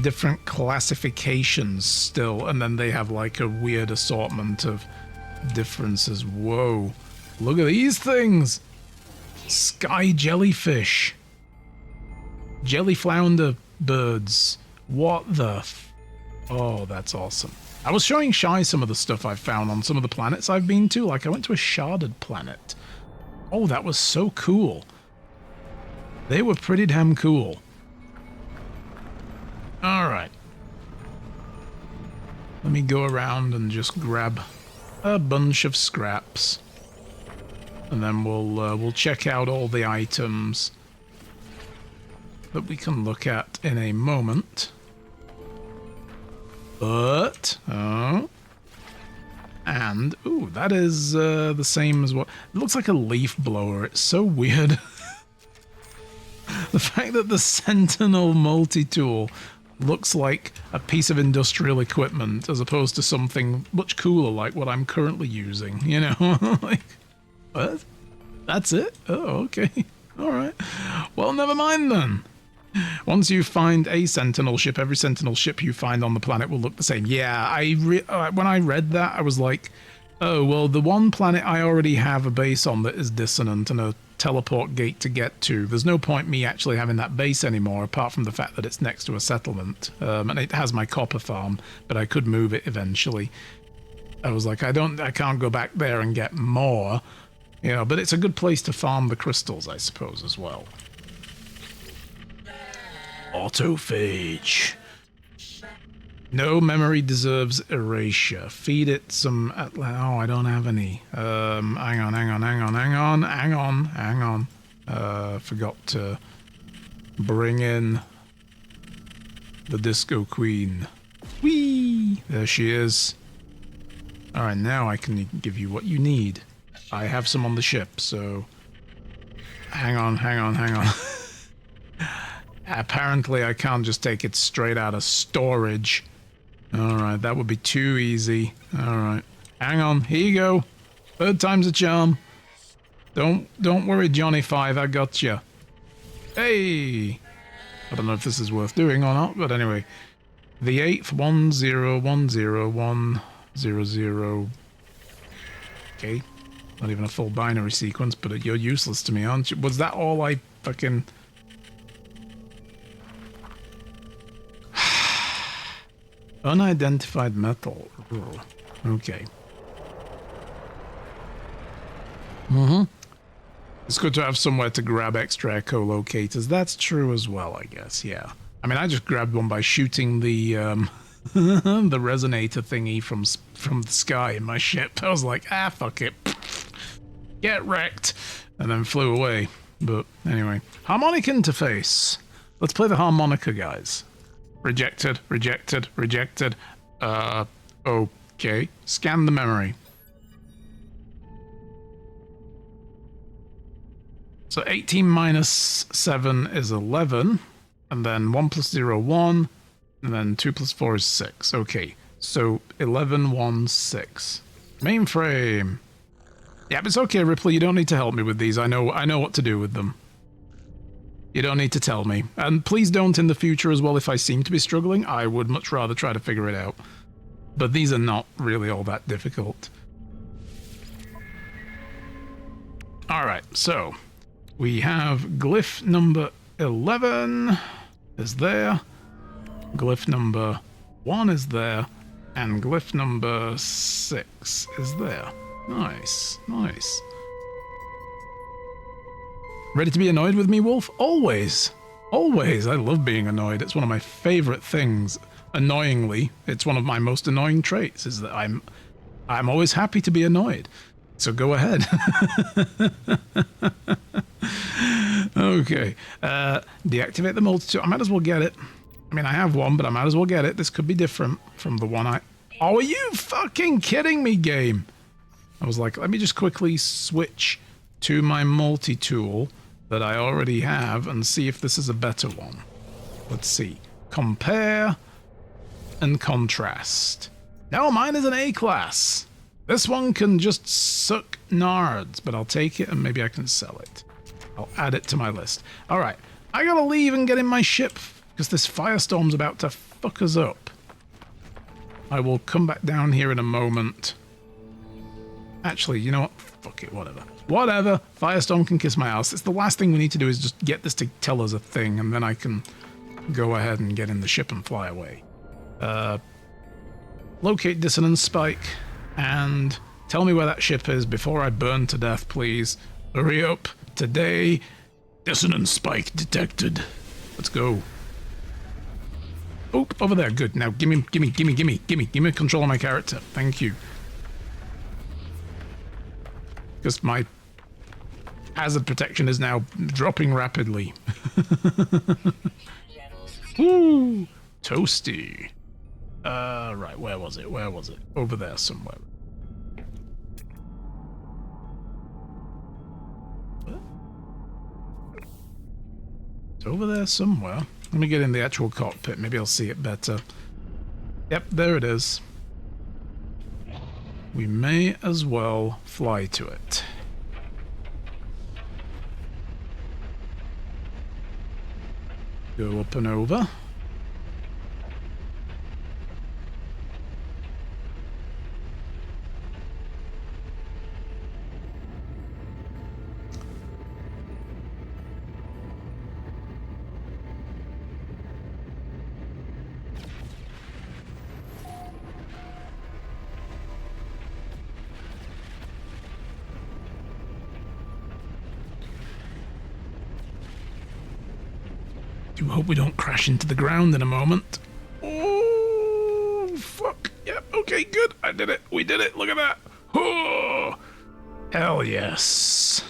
different classifications still, and then they have like a weird assortment of differences. Whoa, look at these things. Sky jellyfish, jelly flounder birds. What the oh, that's awesome. I was showing Shy some of the stuff I've found on some of the planets I've been to. Like I went to a sharded planet. Oh, that was so cool. They were pretty damn cool. All right. Let me go around and just grab a bunch of scraps. And then we'll check out all the items that we can look at in a moment. But, oh. And, ooh, that is the same as what... It looks like a leaf blower. It's so weird. The fact that the Sentinel multi-tool looks like a piece of industrial equipment as opposed to something much cooler like what I'm currently using, you know? Like, what? That's it? Oh, okay. All right. Well, never mind then. Once you find a Sentinel ship, every Sentinel ship you find on the planet will look the same. Yeah, when I read that, I was like, oh, well, the one planet I already have a base on that is dissonant and a teleport gate to get to. There's no point me actually having that base anymore, apart from the fact that it's next to a settlement. And it has my copper farm, but I could move it eventually. I was like, I can't go back there and get more. You know, but it's a good place to farm the crystals, I suppose, as well. Autophage. No memory deserves erasure. Feed it some... Oh, I don't have any. Hang on. Forgot to bring in the Disco Queen. Whee! There she is. Alright, now I can give you what you need. I have some on the ship, so... Hang on. Apparently I can't just take it straight out of storage. Alright, that would be too easy. Alright. Hang on, here you go. Third time's a charm. Don't worry, Johnny 5, I got you. Hey! I don't know if this is worth doing or not, but anyway. The 8th 1010100. Okay. Not even a full binary sequence, but you're useless to me, aren't you? Was that all I fucking... Unidentified metal. Ugh. Okay. It's good to have somewhere to grab extra echolocators. That's true as well, I guess, yeah. I mean, I just grabbed one by shooting the the resonator thingy from the sky in my ship. I was like, fuck it. Get wrecked. And then flew away. But anyway. Harmonic interface. Let's play the harmonica, guys. Rejected. Okay. Scan the memory. So 18 minus 7 is 11. And then 1 plus 0, 1. And then 2 plus 4 is 6. Okay. So 11, 1, 6. Mainframe. Yeah, but it's okay, Ripley. You don't need to help me with these. I know what to do with them. You don't need to tell me. And please don't in the future as well if I seem to be struggling. I would much rather try to figure it out. But these are not really all that difficult. Alright, so we have glyph number 11 is there. Glyph number 1 is there. And glyph number 6 is there. Nice. Ready to be annoyed with me, Wolf? Always. Always. I love being annoyed. It's one of my favorite things. Annoyingly, it's one of my most annoying traits, is that I'm always happy to be annoyed. So go ahead. Okay. Deactivate the multi-tool. I might as well get it. I mean, I have one, but I might as well get it. This could be different from the one I... Oh, are you fucking kidding me, game? I was like, let me just quickly switch to my multi-tool that I already have and see if this is a better one. Let's see. Compare and contrast. No, mine is an A-class. This one can just suck nards, but I'll take it and maybe I can sell it. I'll add it to my list. All right, I gotta leave and get in my ship. because this firestorm's about to fuck us up. I will come back down here in a moment. Actually, you know what? Fuck it, whatever. Whatever. Firestorm can kiss my ass. It's the last thing we need to do is just get this to tell us a thing, and then I can go ahead and get in the ship and fly away. Locate dissonance spike, and tell me where that ship is before I burn to death, please. Hurry up. Today, dissonance spike detected. Let's go. Oh, over there. Good. Now, gimme control of my character. Thank you. Because my hazard protection is now dropping rapidly. Woo! Toasty. Right, where was it? Where was it? Over there somewhere. What? It's over there somewhere. Let me get in the actual cockpit. Maybe I'll see it better. Yep, there it is. We may as well fly to it. Go up and over. Do hope we don't crash into the ground in a moment. Oh, fuck. Yep, okay, good. I did it. We did it. Look at that. Oh, hell yes.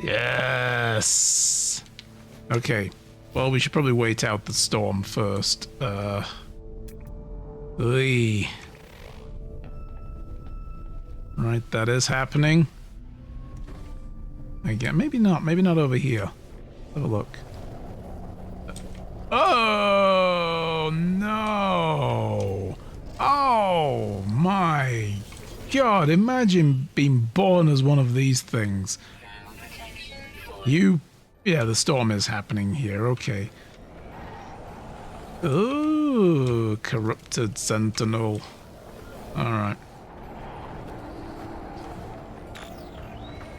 Yes. Okay. Well, we should probably wait out the storm first. Right, that is happening. Again, maybe not over here. Have a look. Oh no! Oh my God! Imagine being born as one of these things. Yeah, the storm is happening here. Okay. Ooh, corrupted sentinel. All right.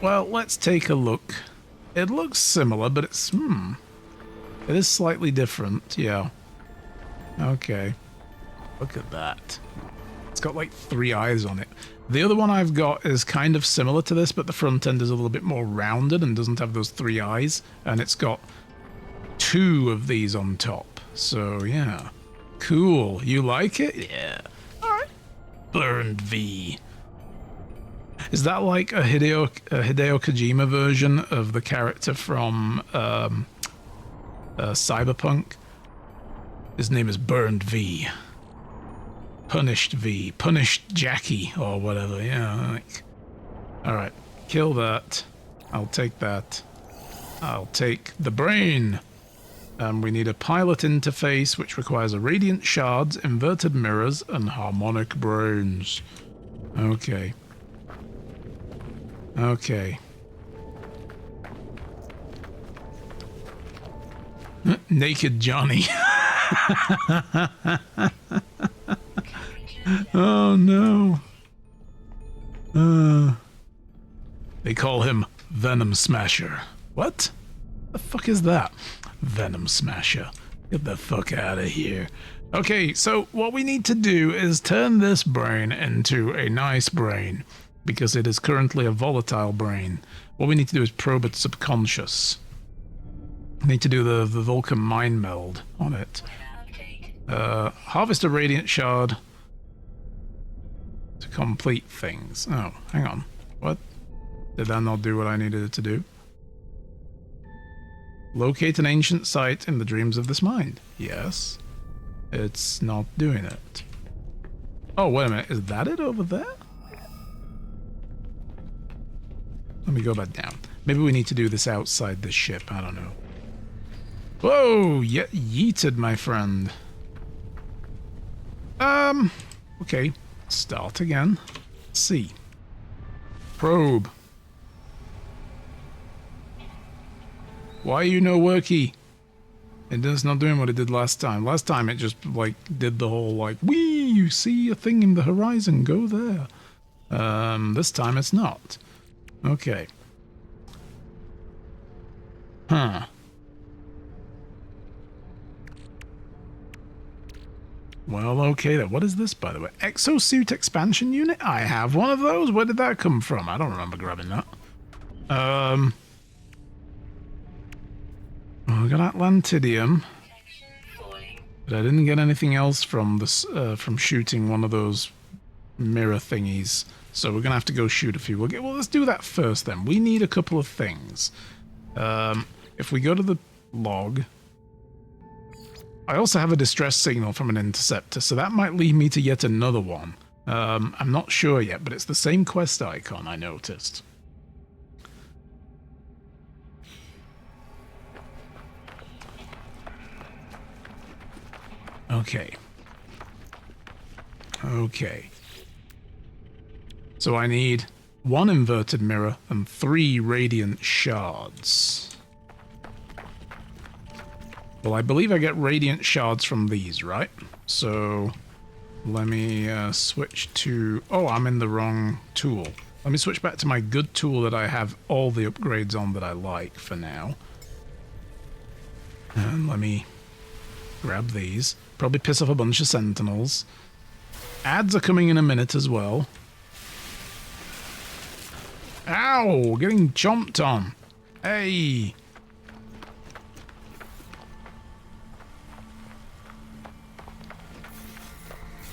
Well, let's take a look. It looks similar, but it's, it is slightly different, yeah. Okay. Look at that. It's got like 3 eyes on it. The other one I've got is kind of similar to this, but the front end is a little bit more rounded and doesn't have those 3 eyes. And it's got 2 of these on top. So, yeah. Cool. You like it? Yeah. Alright. Burned V. Is that like a Hideo Kojima version of the character from Cyberpunk? His name is Burned V. Punished V. Punished Jackie, or whatever, yeah. Like. Alright, kill that. I'll take that. I'll take the brain. We need a pilot interface, which requires a radiant shards, inverted mirrors, and harmonic brains. Okay. Okay. Naked Johnny. Oh no. They call him Venom Smasher. What? The fuck is that? Venom Smasher. Get the fuck out of here. Okay, so what we need to do is turn this brain into a nice brain, because it is currently a volatile brain. What we need to do is probe its subconscious. We need to do the Vulcan mind meld on it. Harvest a radiant shard to complete things. Oh, hang on. What? Did that not do what I needed it to do? Locate an ancient site in the dreams of this mind. Yes. It's not doing it. Oh, wait a minute. Is that it over there? Let me go back down. Maybe we need to do this outside the ship. I don't know. Whoa! Yeeted, my friend. Okay. Start again. C. Probe. Why are you no worky? It's not doing what it did last time. Last time it just, like, did the whole, like, wee, you see a thing in the horizon, go there. This time it's not. Okay. Huh. Well, okay then. What is this, by the way? Exosuit expansion unit? I have one of those. Where did that come from? I don't remember grabbing that. Well, I got Atlantidium, but I didn't get anything else from this from shooting one of those mirror thingies. So we're gonna have to go shoot a few. Well, let's do that first then. We need a couple of things. If we go to the log, I also have a distress signal from an interceptor, so that might lead me to yet another one. I'm not sure yet, but it's the same quest icon I noticed. Okay. Okay. So I need 1 inverted mirror and 3 radiant shards. Well, I believe I get radiant shards from these, right? So let me switch to... Oh, I'm in the wrong tool. Let me switch back to my good tool that I have all the upgrades on that I like for now. And let me grab these. Probably piss off a bunch of sentinels. Ads are coming in a minute as well. Ow! Getting chomped on. Hey!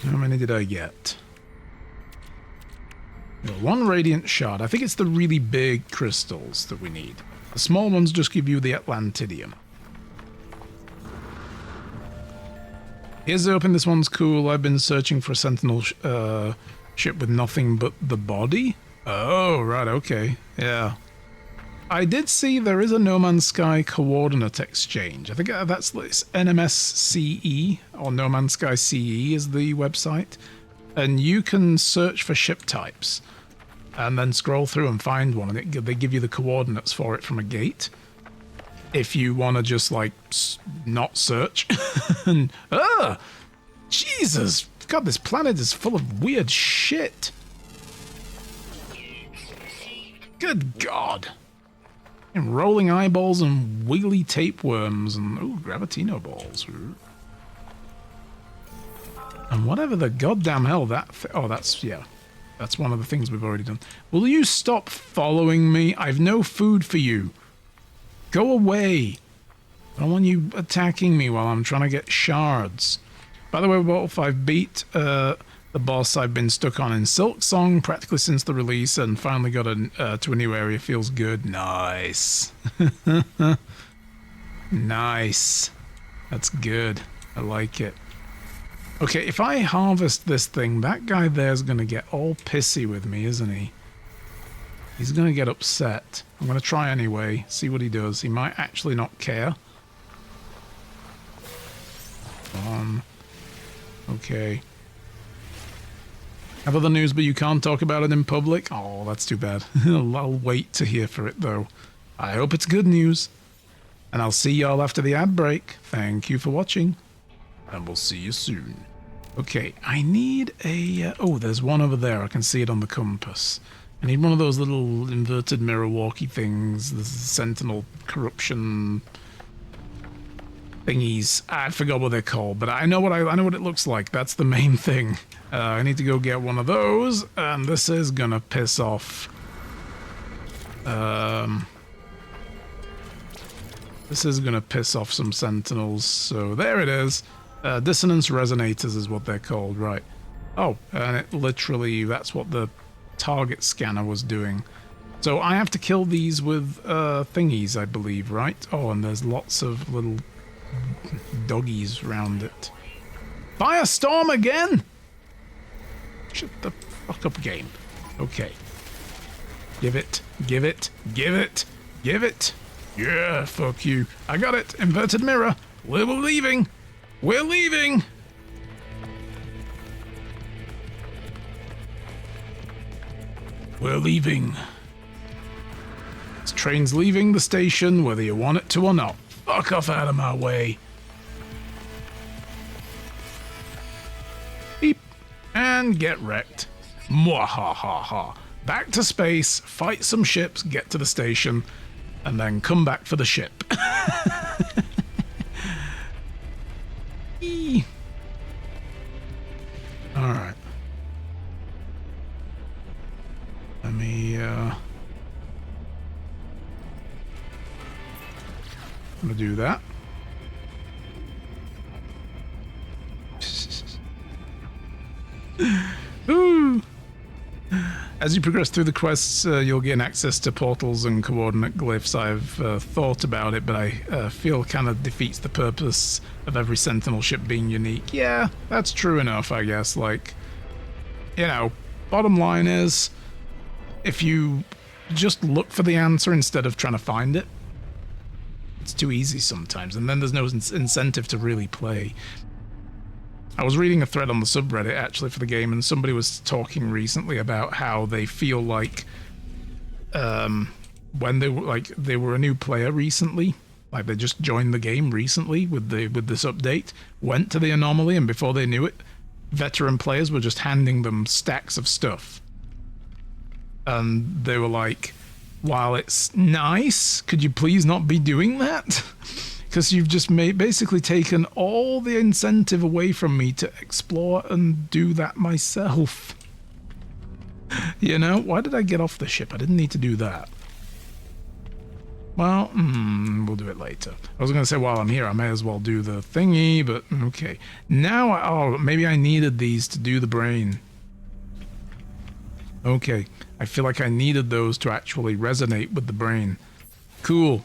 How many did I get? Well, 1 radiant shard. I think it's the really big crystals that we need. The small ones just give you the Atlantidium. Here's open. This one's cool. I've been searching for a sentinel ship with nothing but the body. Oh, right, okay. Yeah. I did see there is a No Man's Sky coordinate exchange. I think that's NMSCE, or No Man's Sky CE is the website. And you can search for ship types and then scroll through and find one. And they give you the coordinates for it from a gate. If you want to just, like, not search. And, Jesus! God, this planet is full of weird shit. Good God. And rolling eyeballs and wiggly tapeworms and, ooh, gravitino balls. Ooh. And whatever the goddamn hell that... Oh, that's, yeah. That's one of the things we've already done. Will you stop following me? I've no food for you. Go away. I don't want you attacking me while I'm trying to get shards. By the way, Wolf, I've beat the boss I've been stuck on in Silk Song practically since the release and finally got to a new area. Feels good. Nice. Nice. That's good. I like it. Okay, if I harvest this thing, that guy there's going to get all pissy with me, isn't he? He's going to get upset. I'm going to try anyway, see what he does. He might actually not care. Okay. Have other news, but you can't talk about it in public? Oh, that's too bad. I'll wait to hear for it, though. I hope it's good news. And I'll see y'all after the ad break. Thank you for watching. And we'll see you soon. Okay, I need a... oh, there's one over there. I can see it on the compass. I need one of those little inverted mirror walkie things. The sentinel corruption thingies. I forgot what they're called, but I know what I know what it looks like. That's the main thing. I need to go get one of those, and this is gonna piss off. This is gonna piss off some sentinels. So there it is. Dissonance resonators is what they're called, right? Oh, and it literally, that's what the target scanner was doing. So I have to kill these with thingies, I believe, right? Oh, and there's lots of little doggies around it. Firestorm again? Shut the fuck up, game. Okay. Give it, give it, give it, give it. Yeah, fuck you. I got it. Inverted mirror. We're leaving. We're leaving. We're leaving. Let's train's leaving the station, whether you want it to or not. Fuck off out of my way. Beep. And get wrecked. Mwahaha. Back to space, fight some ships, get to the station, and then come back for the ship. Alright. Let me, I'm gonna do that. Ooh. As you progress through the quests, you'll gain access to portals and coordinate glyphs. I've thought about it, but I feel kind of defeats the purpose of every Sentinel ship being unique. Yeah, that's true enough, I guess. Like, you know, bottom line is, if you just look for the answer instead of trying to find it, it's too easy sometimes, and then there's no incentive to really play. I was reading a thread on the subreddit actually for the game, and somebody was talking recently about how they feel like when they were a new player recently, like they just joined the game recently with this update, went to the anomaly, and before they knew it, veteran players were just handing them stacks of stuff. And they were like, while it's nice, could you please not be doing that? Because you've just basically taken all the incentive away from me to explore and do that myself. You know, why did I get off the ship? I didn't need to do that. Well, we'll do it later. I was going to say while I'm here, I may as well do the thingy, but okay. Now, maybe I needed these to do the brain. Okay, I feel like I needed those to actually resonate with the brain. Cool.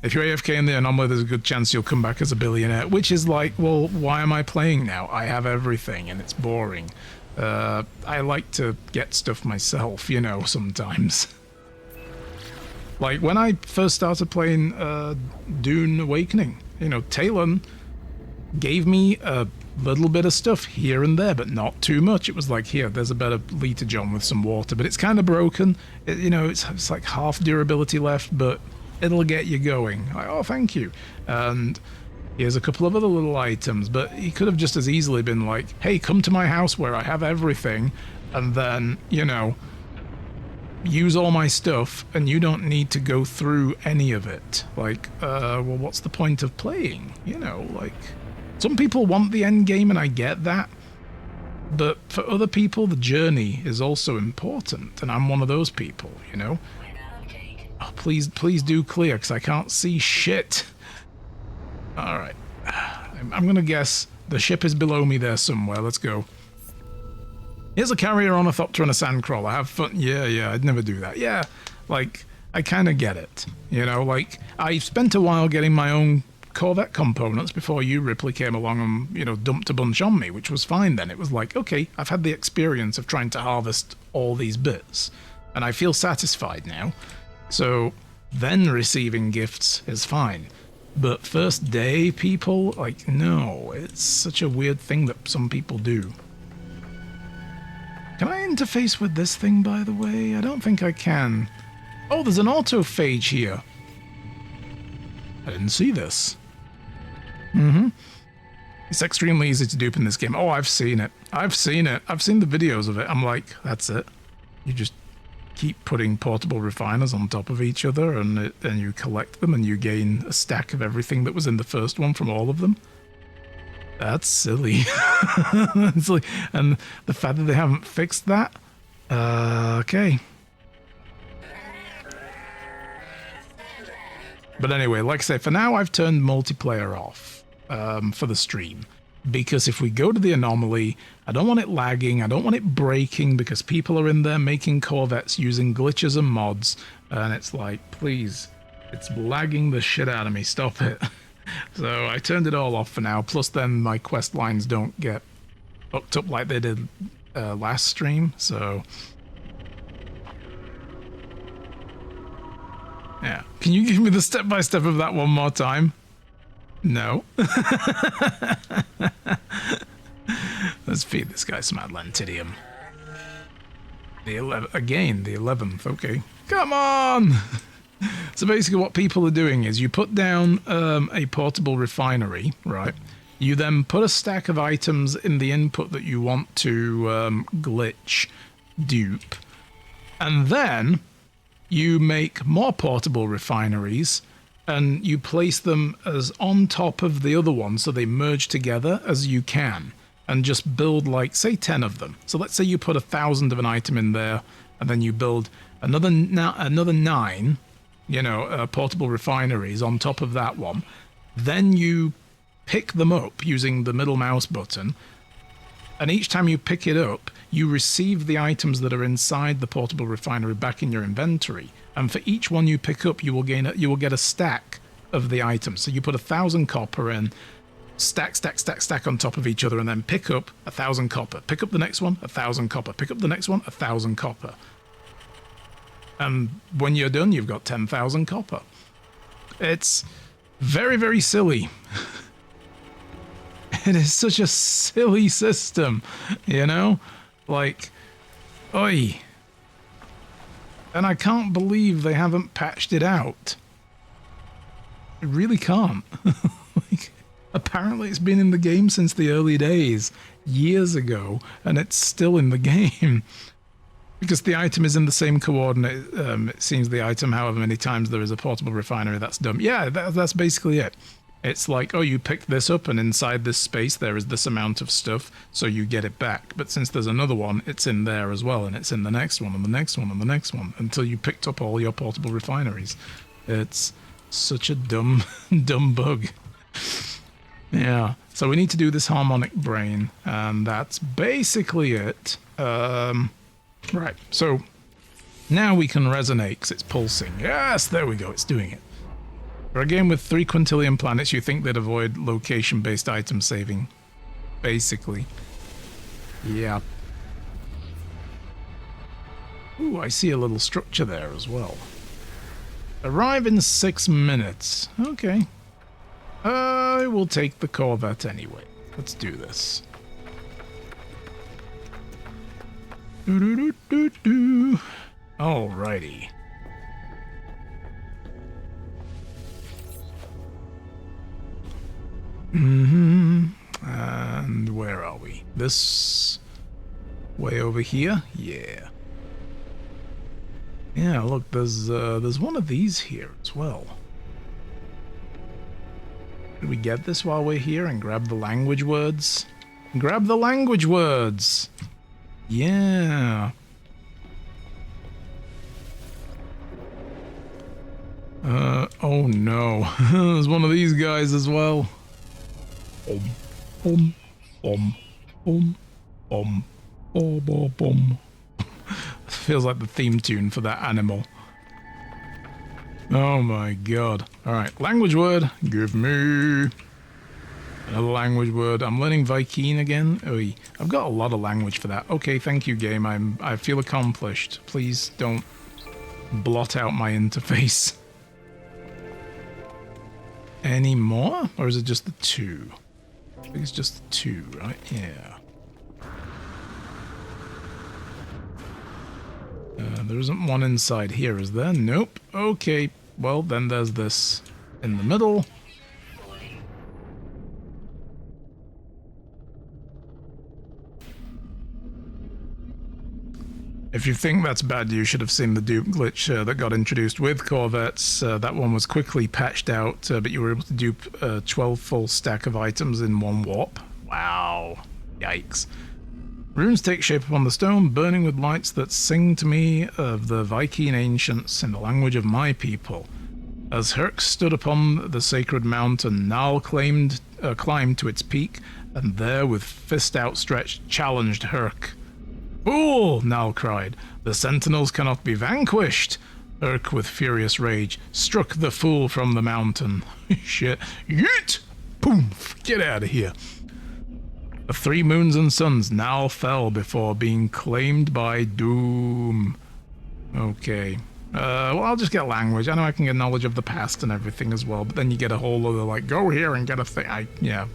If you're AFK in the anomaly, there's a good chance you'll come back as a billionaire, which is like, well, why am I playing now? I have everything and it's boring. I like to get stuff myself, you know, sometimes. Like when I first started playing Dune Awakening, you know, Talon gave me a little bit of stuff here and there, but not too much. It was like, here, there's a better liter John with some water, but it's kind of broken. You know, it's like half durability left, but it'll get you going. Like, oh, thank you. And here's a couple of other little items, but he could have just as easily been like, hey, come to my house where I have everything, and then, you know, use all my stuff, and you don't need to go through any of it. Like, well, what's the point of playing? You know, like, some people want the end game, and I get that, but for other people, the journey is also important, and I'm one of those people, you know? Oh, please do clear, because I can't see shit. Alright. I'm going to guess the ship is below me there somewhere. Let's go. Here's a carrier ornithopter and a sandcrawler. Have fun. Yeah, I'd never do that. Yeah, like, I kind of get it. You know, like, I spent a while getting my own Corvette components before you, Ripley, came along and, you know, dumped a bunch on me, which was fine then. It was like, okay, I've had the experience of trying to harvest all these bits, and I feel satisfied now. So then receiving gifts is fine. But first day people, like, no, it's such a weird thing that some people do. Can I interface with this thing, by the way? I don't think I can. Oh, there's an autophage here. I didn't see this. It's extremely easy to dupe in this game. Oh, I've seen it. I've seen the videos of it. I'm like, that's it. You just keep putting portable refiners on top of each other, and you collect them, and you gain a stack of everything that was in the first one from all of them. That's silly. It's like, and the fact that they haven't fixed that. Okay. But anyway, like I say, for now I've turned multiplayer off for the stream. Because if we go to the anomaly, I don't want it lagging, I don't want it breaking, because people are in there making Corvettes using glitches and mods, and it's like, please, it's lagging the shit out of me, stop it. So I turned it all off for now, plus then my quest lines don't get hooked up like they did last stream, so... Yeah. Can you give me the step-by-step of that one more time? No. Let's feed this guy some Atlantidium. The 11th, okay. Come on! So basically what people are doing is you put down a portable refinery, right? You then put a stack of items in the input that you want to glitch dupe. And then you make more portable refineries and you place them as on top of the other one so they merge together as you can. And just build like, say, 10 of them. So let's say you put 1,000 of an item in there and then you build another 9, you know, portable refineries on top of that one. Then you pick them up using the middle mouse button. And each time you pick it up, you receive the items that are inside the portable refinery back in your inventory. And for each one you pick up, you will get a stack of the items. So you put 1,000 copper in, stack on top of each other, and then pick up 1,000 copper. Pick up the next one, 1,000 copper. Pick up the next one, 1,000 copper. And when you're done, you've got 10,000 copper. It's very, very silly. It is such a silly system, you know? Like, oi. And I can't believe they haven't patched it out. I really can't. Like, apparently it's been in the game since the early days, years ago, and it's still in the game. Because the item is in the same coordinate, it seems the item, however many times there is a portable refinery, that's dumb. Yeah, that's basically it. It's like, oh, you picked this up and inside this space there is this amount of stuff, so you get it back. But since there's another one, it's in there as well, and it's in the next one, and the next one, and the next one, until you picked up all your portable refineries. It's such a dumb, dumb bug. Yeah, so we need to do this harmonic brain, and that's basically it. Right, so now we can resonate because it's pulsing. Yes, there we go, it's doing it. For a game with 3 quintillion planets, you think they'd avoid location-based item saving. Basically. Yeah. Ooh, I see a little structure there as well. Arrive in 6 minutes. Okay. I will take the Corvette anyway. Let's do this. Alrighty. And where are we? This way over here? Yeah. Yeah, look, there's one of these here as well. Did we get this while we're here and grab the language words? Grab the language words! Yeah. Oh no. There's one of these guys as well. Feels like the theme tune for that animal. Oh my god. Alright, language word. Give me another language word. I'm learning Viking again. Oy. I've got a lot of language for that. Okay, thank you, game. I feel accomplished. Please don't blot out my interface. Any more? Or is it just the 2? I think it's just the 2, right? Yeah. There isn't one inside here, is there? Nope. Okay. Well, then there's this in the middle. If you think that's bad, you should have seen the dupe glitch that got introduced with Corvettes. That one was quickly patched out, but you were able to dupe 12 full stack of items in one warp. Wow. Yikes. Runes take shape upon the stone, burning with lights that sing to me of the Viking ancients in the language of my people. As Herc stood upon the sacred mountain, Nal climbed to its peak, and there with fist outstretched challenged Herc. "Fool!" Nal cried. "The sentinels cannot be vanquished!" Herc, with furious rage, struck the fool from the mountain. Shit. Yeet! Poof! Get out of here. The 3 moons and suns now fell before being claimed by doom. Okay. Well, I'll just get language. I know I can get knowledge of the past and everything as well, but then you get a whole other, like, go here and get a thing. Yeah,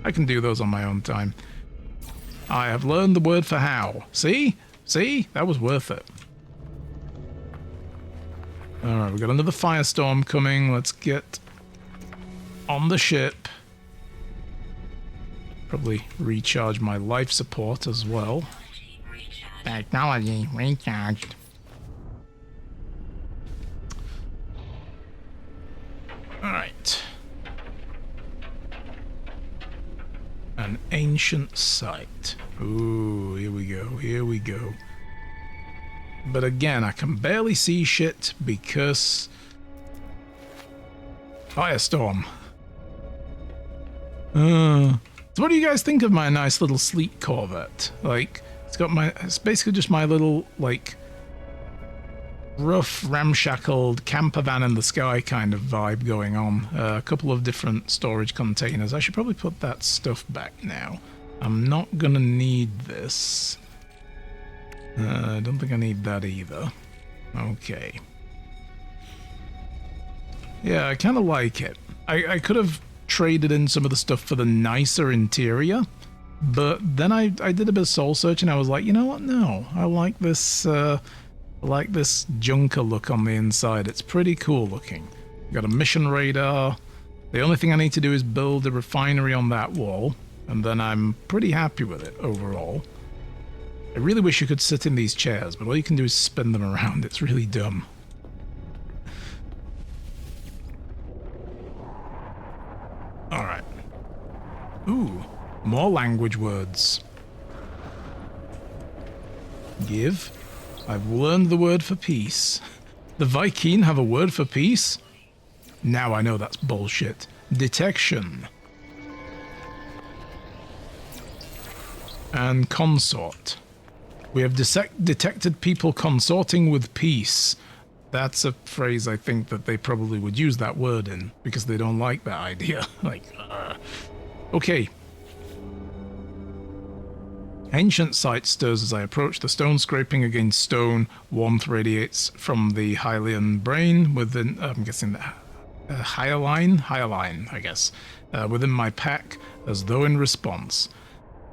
I can do those on my own time. I have learned the word for how. See? See? That was worth it. Alright, we've got another firestorm coming. Let's get on the ship. Probably recharge my life support as well. Technology recharged. Alright. An ancient site. Ooh, here we go, here we go. But again, I can barely see shit because... Firestorm. So what do you guys think of my nice little sleek Corvette? Like, it's basically just my little, like, rough, ramshackled camper van in the sky kind of vibe going on. A couple of different storage containers. I should probably put that stuff back now. I'm not gonna need this. I don't think I need that either. Okay. Yeah, I kind of like it. I could have traded in some of the stuff for the nicer interior, but then I did a bit of soul searching. I was like, you know what? No, I like this junker look on the inside. It's pretty cool looking. Got a mission radar. The only thing I need to do is build a refinery on that wall, and then I'm pretty happy with it overall. I really wish you could sit in these chairs, but all you can do is spin them around. It's really dumb. Alright. Ooh, more language words. Give. I've learned the word for peace. The Viking have a word for peace? Now I know that's bullshit. Detection. And consort. We have detected people consorting with peace. That's a phrase I think that they probably would use that word in, because they don't like that idea. Like, okay. Ancient site stirs as I approach. The stone scraping against stone. Warmth radiates from the Hylian brain within, I'm guessing that, Hyaline, I guess, within my pack, as though in response.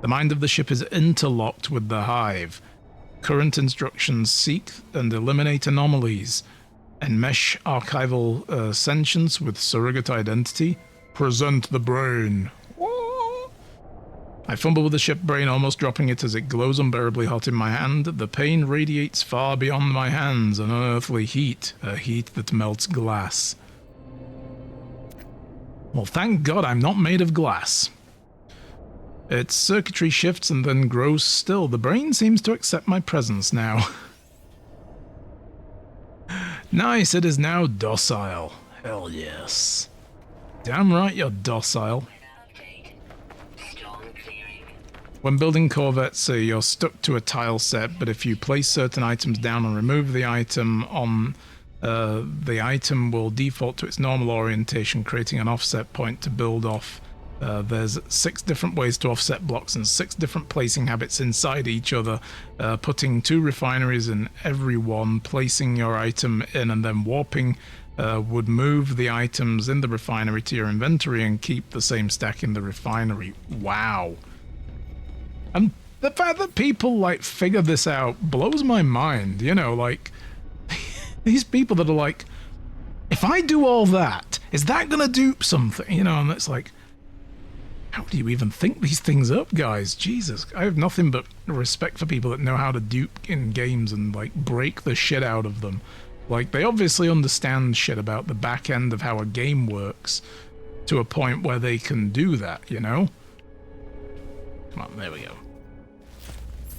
The mind of the ship is interlocked with the hive. Current instructions: seek and eliminate anomalies. Enmesh archival sentience with surrogate identity. Present the brain. I fumble with the ship brain, almost dropping it as it glows unbearably hot in my hand. The pain radiates far beyond my hands, an unearthly heat, a heat that melts glass. Well, thank God I'm not made of glass. Its circuitry shifts and then grows still. The brain seems to accept my presence now. Nice, it is now docile. Hell yes. Damn right you're docile. When building Corvettes, you're stuck to a tile set, but if you place certain items down and remove the item the item will default to its normal orientation, creating an offset point to build off. There's 6 different ways to offset blocks and 6 different placing habits inside each other. Putting 2 refineries in every one, placing your item in and then warping would move the items in the refinery to your inventory and keep the same stack in the refinery. Wow. And the fact that people, like, figure this out blows my mind. You know, like, these people that are like, if I do all that, is that gonna do something? You know, and it's like, how do you even think these things up, guys? Jesus, I have nothing but respect for people that know how to dupe in games and, like, break the shit out of them. Like, they obviously understand shit about the back end of how a game works to a point where they can do that, you know? Come on, there we go.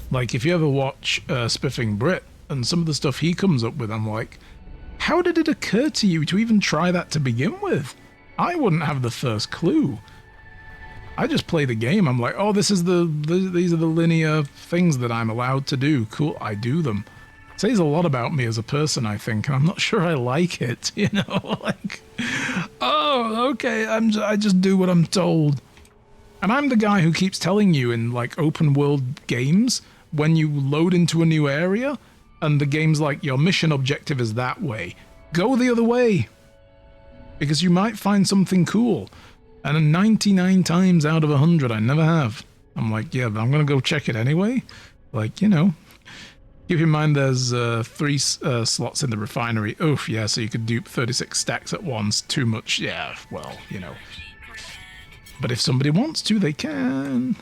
Like, if you ever watch Spiffing Brit and some of the stuff he comes up with, I'm like, how did it occur to you to even try that to begin with? I wouldn't have the first clue. I just play the game. I'm like, oh, this is these are the linear things that I'm allowed to do. Cool, I do them. It says a lot about me as a person, I think, and I'm not sure I like it, you know? Like, oh, okay, I just do what I'm told. And I'm the guy who keeps telling you in, like, open world games, when you load into a new area, and the game's like, your mission objective is that way, go the other way. Because you might find something cool. And 99 times out of 100, I never have. I'm like, yeah, but I'm going to go check it anyway. Like, you know, Keep in mind there's 3 slots in the refinery. Oof, yeah, so you could dupe 36 stacks at once. Too much, yeah, well, you know. But if somebody wants to, they can.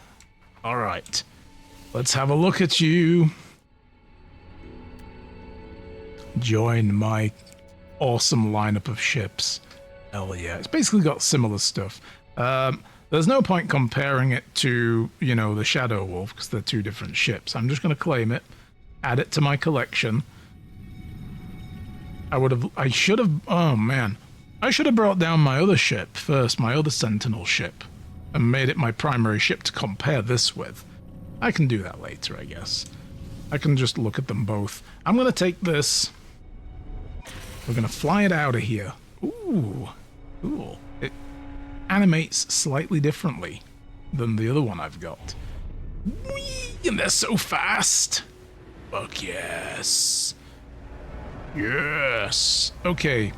Alright, let's have a look at you. Join my awesome lineup of ships. Hell yeah, it's basically got similar stuff. There's no point comparing it to, you know, the Shadow Wolf, because they're 2 different ships. I'm just going to claim it, add it to my collection. I should have, oh man. I should have brought down my other ship first, my other Sentinel ship, and made it my primary ship to compare this with. I can do that later, I guess. I can just look at them both. I'm going to take this. We're going to fly it out of here. Ooh, cool. It animates slightly differently than the other one I've got. Whee! And they're so fast. Fuck yes. Yes. Okay.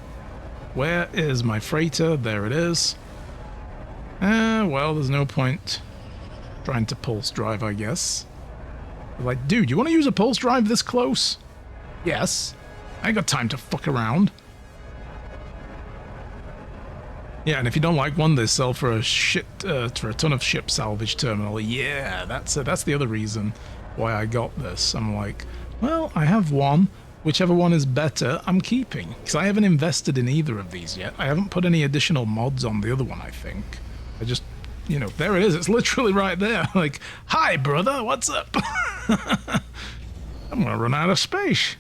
Where is my freighter? There it is. Well, there's no point trying to pulse drive, I guess. Like, dude, you want to use a pulse drive this close? Yes. I ain't got time to fuck around. Yeah, and if you don't like one, they sell for a ton of ship salvage terminal. Yeah, that's the other reason why I got this. I'm like, well, I have one. Whichever one is better, I'm keeping. Because I haven't invested in either of these yet. I haven't put any additional mods on the other one, I think. I just, you know, there it is. It's literally right there. Like, hi, brother, what's up? I'm gonna run out of space.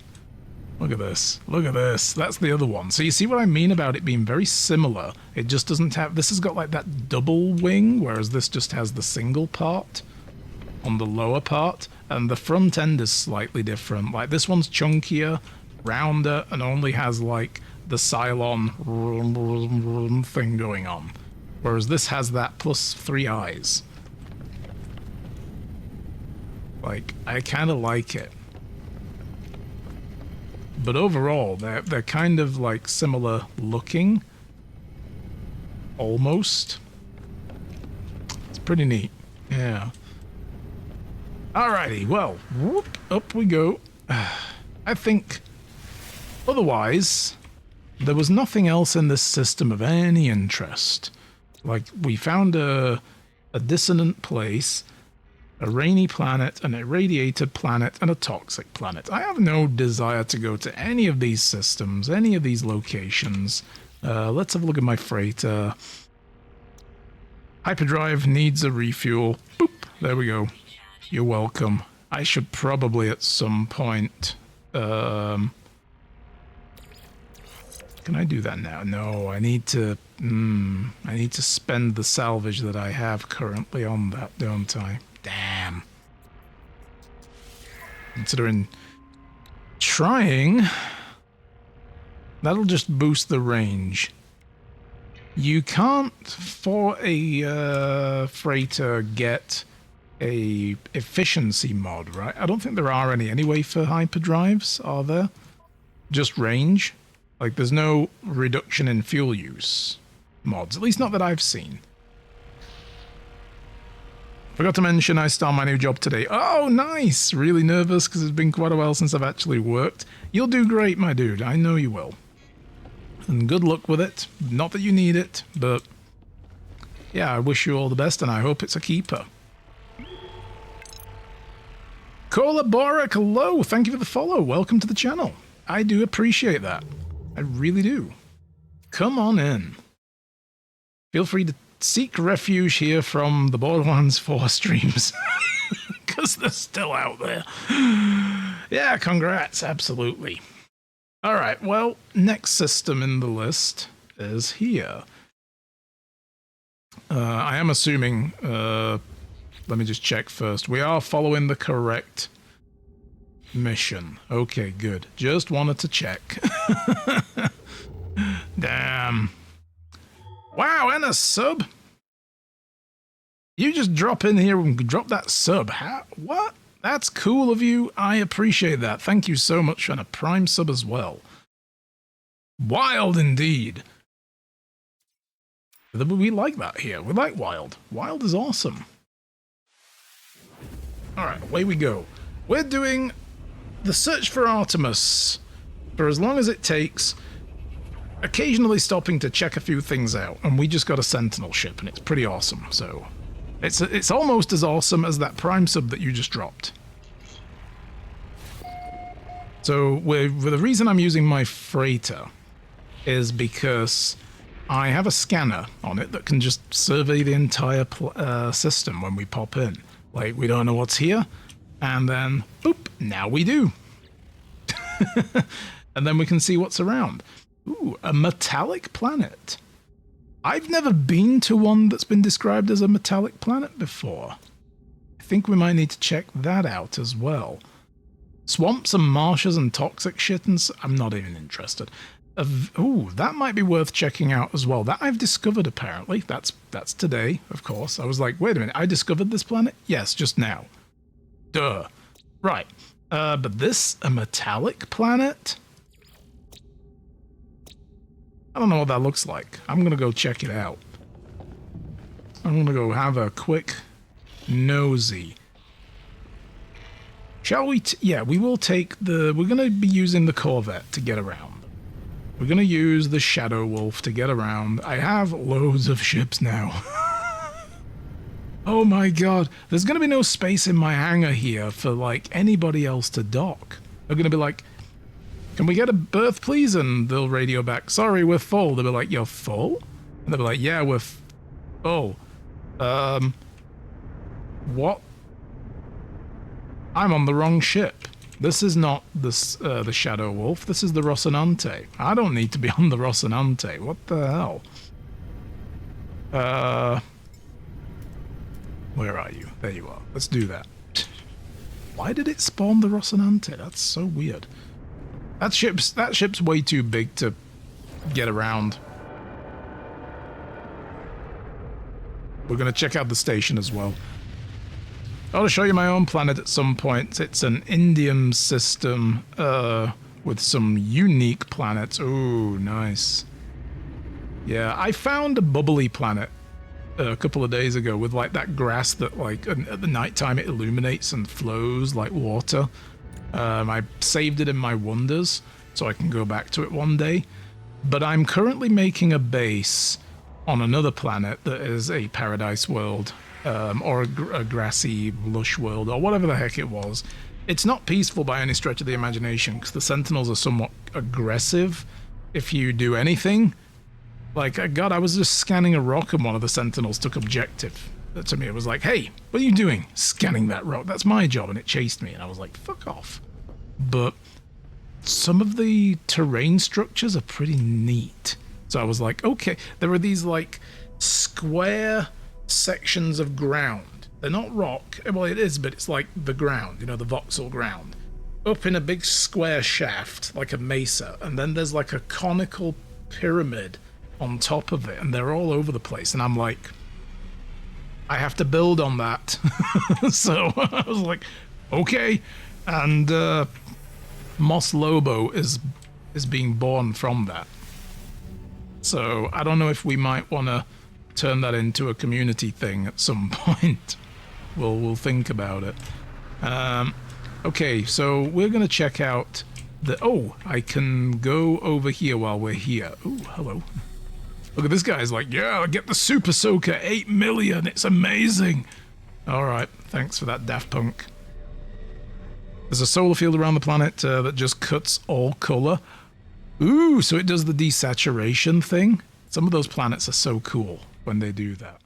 Look at this. Look at this. That's the other one. So you see what I mean about it being very similar? It just doesn't have... This has got like that double wing, whereas this just has the single part on the lower part. And the front end is slightly different. Like this one's chunkier, rounder, and only has like the Cylon thing going on. Whereas this has that plus 3 eyes. Like, I kind of like it. But overall, they're kind of like similar looking. Almost. It's pretty neat. Yeah. Alrighty, well, whoop, up we go. I think otherwise, there was nothing else in this system of any interest. Like, we found a dissonant place, a rainy planet, an irradiated planet, and a toxic planet. I have no desire to go to any of these systems, any of these locations. Let's have a look at my freighter. Hyperdrive needs a refuel. Boop, there we go. You're welcome. I should probably at some point... Can I do that now? No, I need to... I need to spend the salvage that I have currently on that, don't I? Damn. Considering trying, that'll just boost the range. You can't, for a freighter, get a efficiency mod, right? I don't think there are any anyway for hyperdrives, are there? Just range? Like, there's no reduction in fuel use mods, at least not that I've seen. Forgot to mention I start my new job today. Oh, nice! Really nervous because it's been quite a while since I've actually worked. You'll do great, my dude. I know you will. And good luck with it. Not that you need it, but yeah, I wish you all the best and I hope it's a keeper. Cola Borak, hello! Thank you for the follow. Welcome to the channel. I do appreciate that. I really do. Come on in. Feel free to seek refuge here from the Borderlands 4 streams. Because they're still out there. Yeah, congrats, absolutely. Alright, well, next system in the list is here. I am assuming... let me just check first. We are following the correct mission. Okay, good. Just wanted to check. Damn. Wow, and a sub? You just drop in here and drop that sub. How? What? That's cool of you. I appreciate that. Thank you so much, and a Prime sub as well. Wild indeed. We like that here. We like Wild. Wild is awesome. Alright, away we go. We're doing the search for Artemis, for as long as it takes, occasionally stopping to check a few things out, and we just got a Sentinel ship, and it's pretty awesome. So it's almost as awesome as that Prime sub that you just dropped. So the reason I'm using my freighter is because I have a scanner on it that can just survey the entire system when we pop in. Like, we don't know what's here, and then, boop, now we do. And then we can see what's around. Ooh, a metallic planet. I've never been to one that's been described as a metallic planet before. I think we might need to check that out as well. Swamps and marshes and toxic shit, and I'm not even interested. Ooh, that might be worth checking out as well. That I've discovered, apparently. That's today, of course. I was like, wait a minute, I discovered this planet? Yes, just now. Duh. Right. But this, a metallic planet? I don't know what that looks like. I'm going to go check it out. I'm going to go have a quick nosy. Shall we? Yeah, we will take the... We're going to be using the Corvette to get around. We're going to use the Shadow Wolf to get around. I have loads of ships now. Oh my god. There's going to be no space in my hangar here for, like, anybody else to dock. They're going to be like, can we get a berth, please? And they'll radio back, sorry, we're full. They'll be like, you're full? And they'll be like, yeah, we're full. What? I'm on the wrong ship. This is not the Shadow Wolf. This is the Rocinante. I don't need to be on the Rocinante. What the hell? Where are you? There you are. Let's do that. Why did it spawn the Rocinante? That's so weird. That ship's way too big to get around. We're going to check out the station as well. I'll show you my own planet at some point. It's an Indian system with some unique planets. Ooh, nice. Yeah, I found a bubbly planet a couple of days ago with like that grass that like at the nighttime it illuminates and flows like water. I saved it in my wonders so I can go back to it one day. But I'm currently making a base on another planet that is a paradise world, or a grassy, lush world, or whatever the heck it was. It's not peaceful by any stretch of the imagination, because the Sentinels are somewhat aggressive if you do anything. Like, God, I was just scanning a rock and one of the Sentinels took objective to me. It was like, hey, what are you doing? Scanning that rock. That's my job. And it chased me. And I was like, fuck off. But some of the terrain structures are pretty neat. So I was like, okay, there are these like square sections of ground. They're not rock. Well, it is, but it's like the ground, you know, the voxel ground. Up in a big square shaft, like a mesa. And then there's like a conical pyramid on top of it. And they're all over the place. And I'm like, I have to build on that. So I was like, okay. And Mos Lobo is being born from that. So I don't know if we might want to turn that into a community thing at some point. We'll think about it. Okay, so we're going to check out the... Oh, I can go over here while we're here. Oh, hello. Look at this guy's like, yeah, get the Super Soaker, 8 million, it's amazing. All right, thanks for that, Daft Punk. There's a solar field around the planet that just cuts all color. Ooh, so it does the desaturation thing. Some of those planets are so cool when they do that.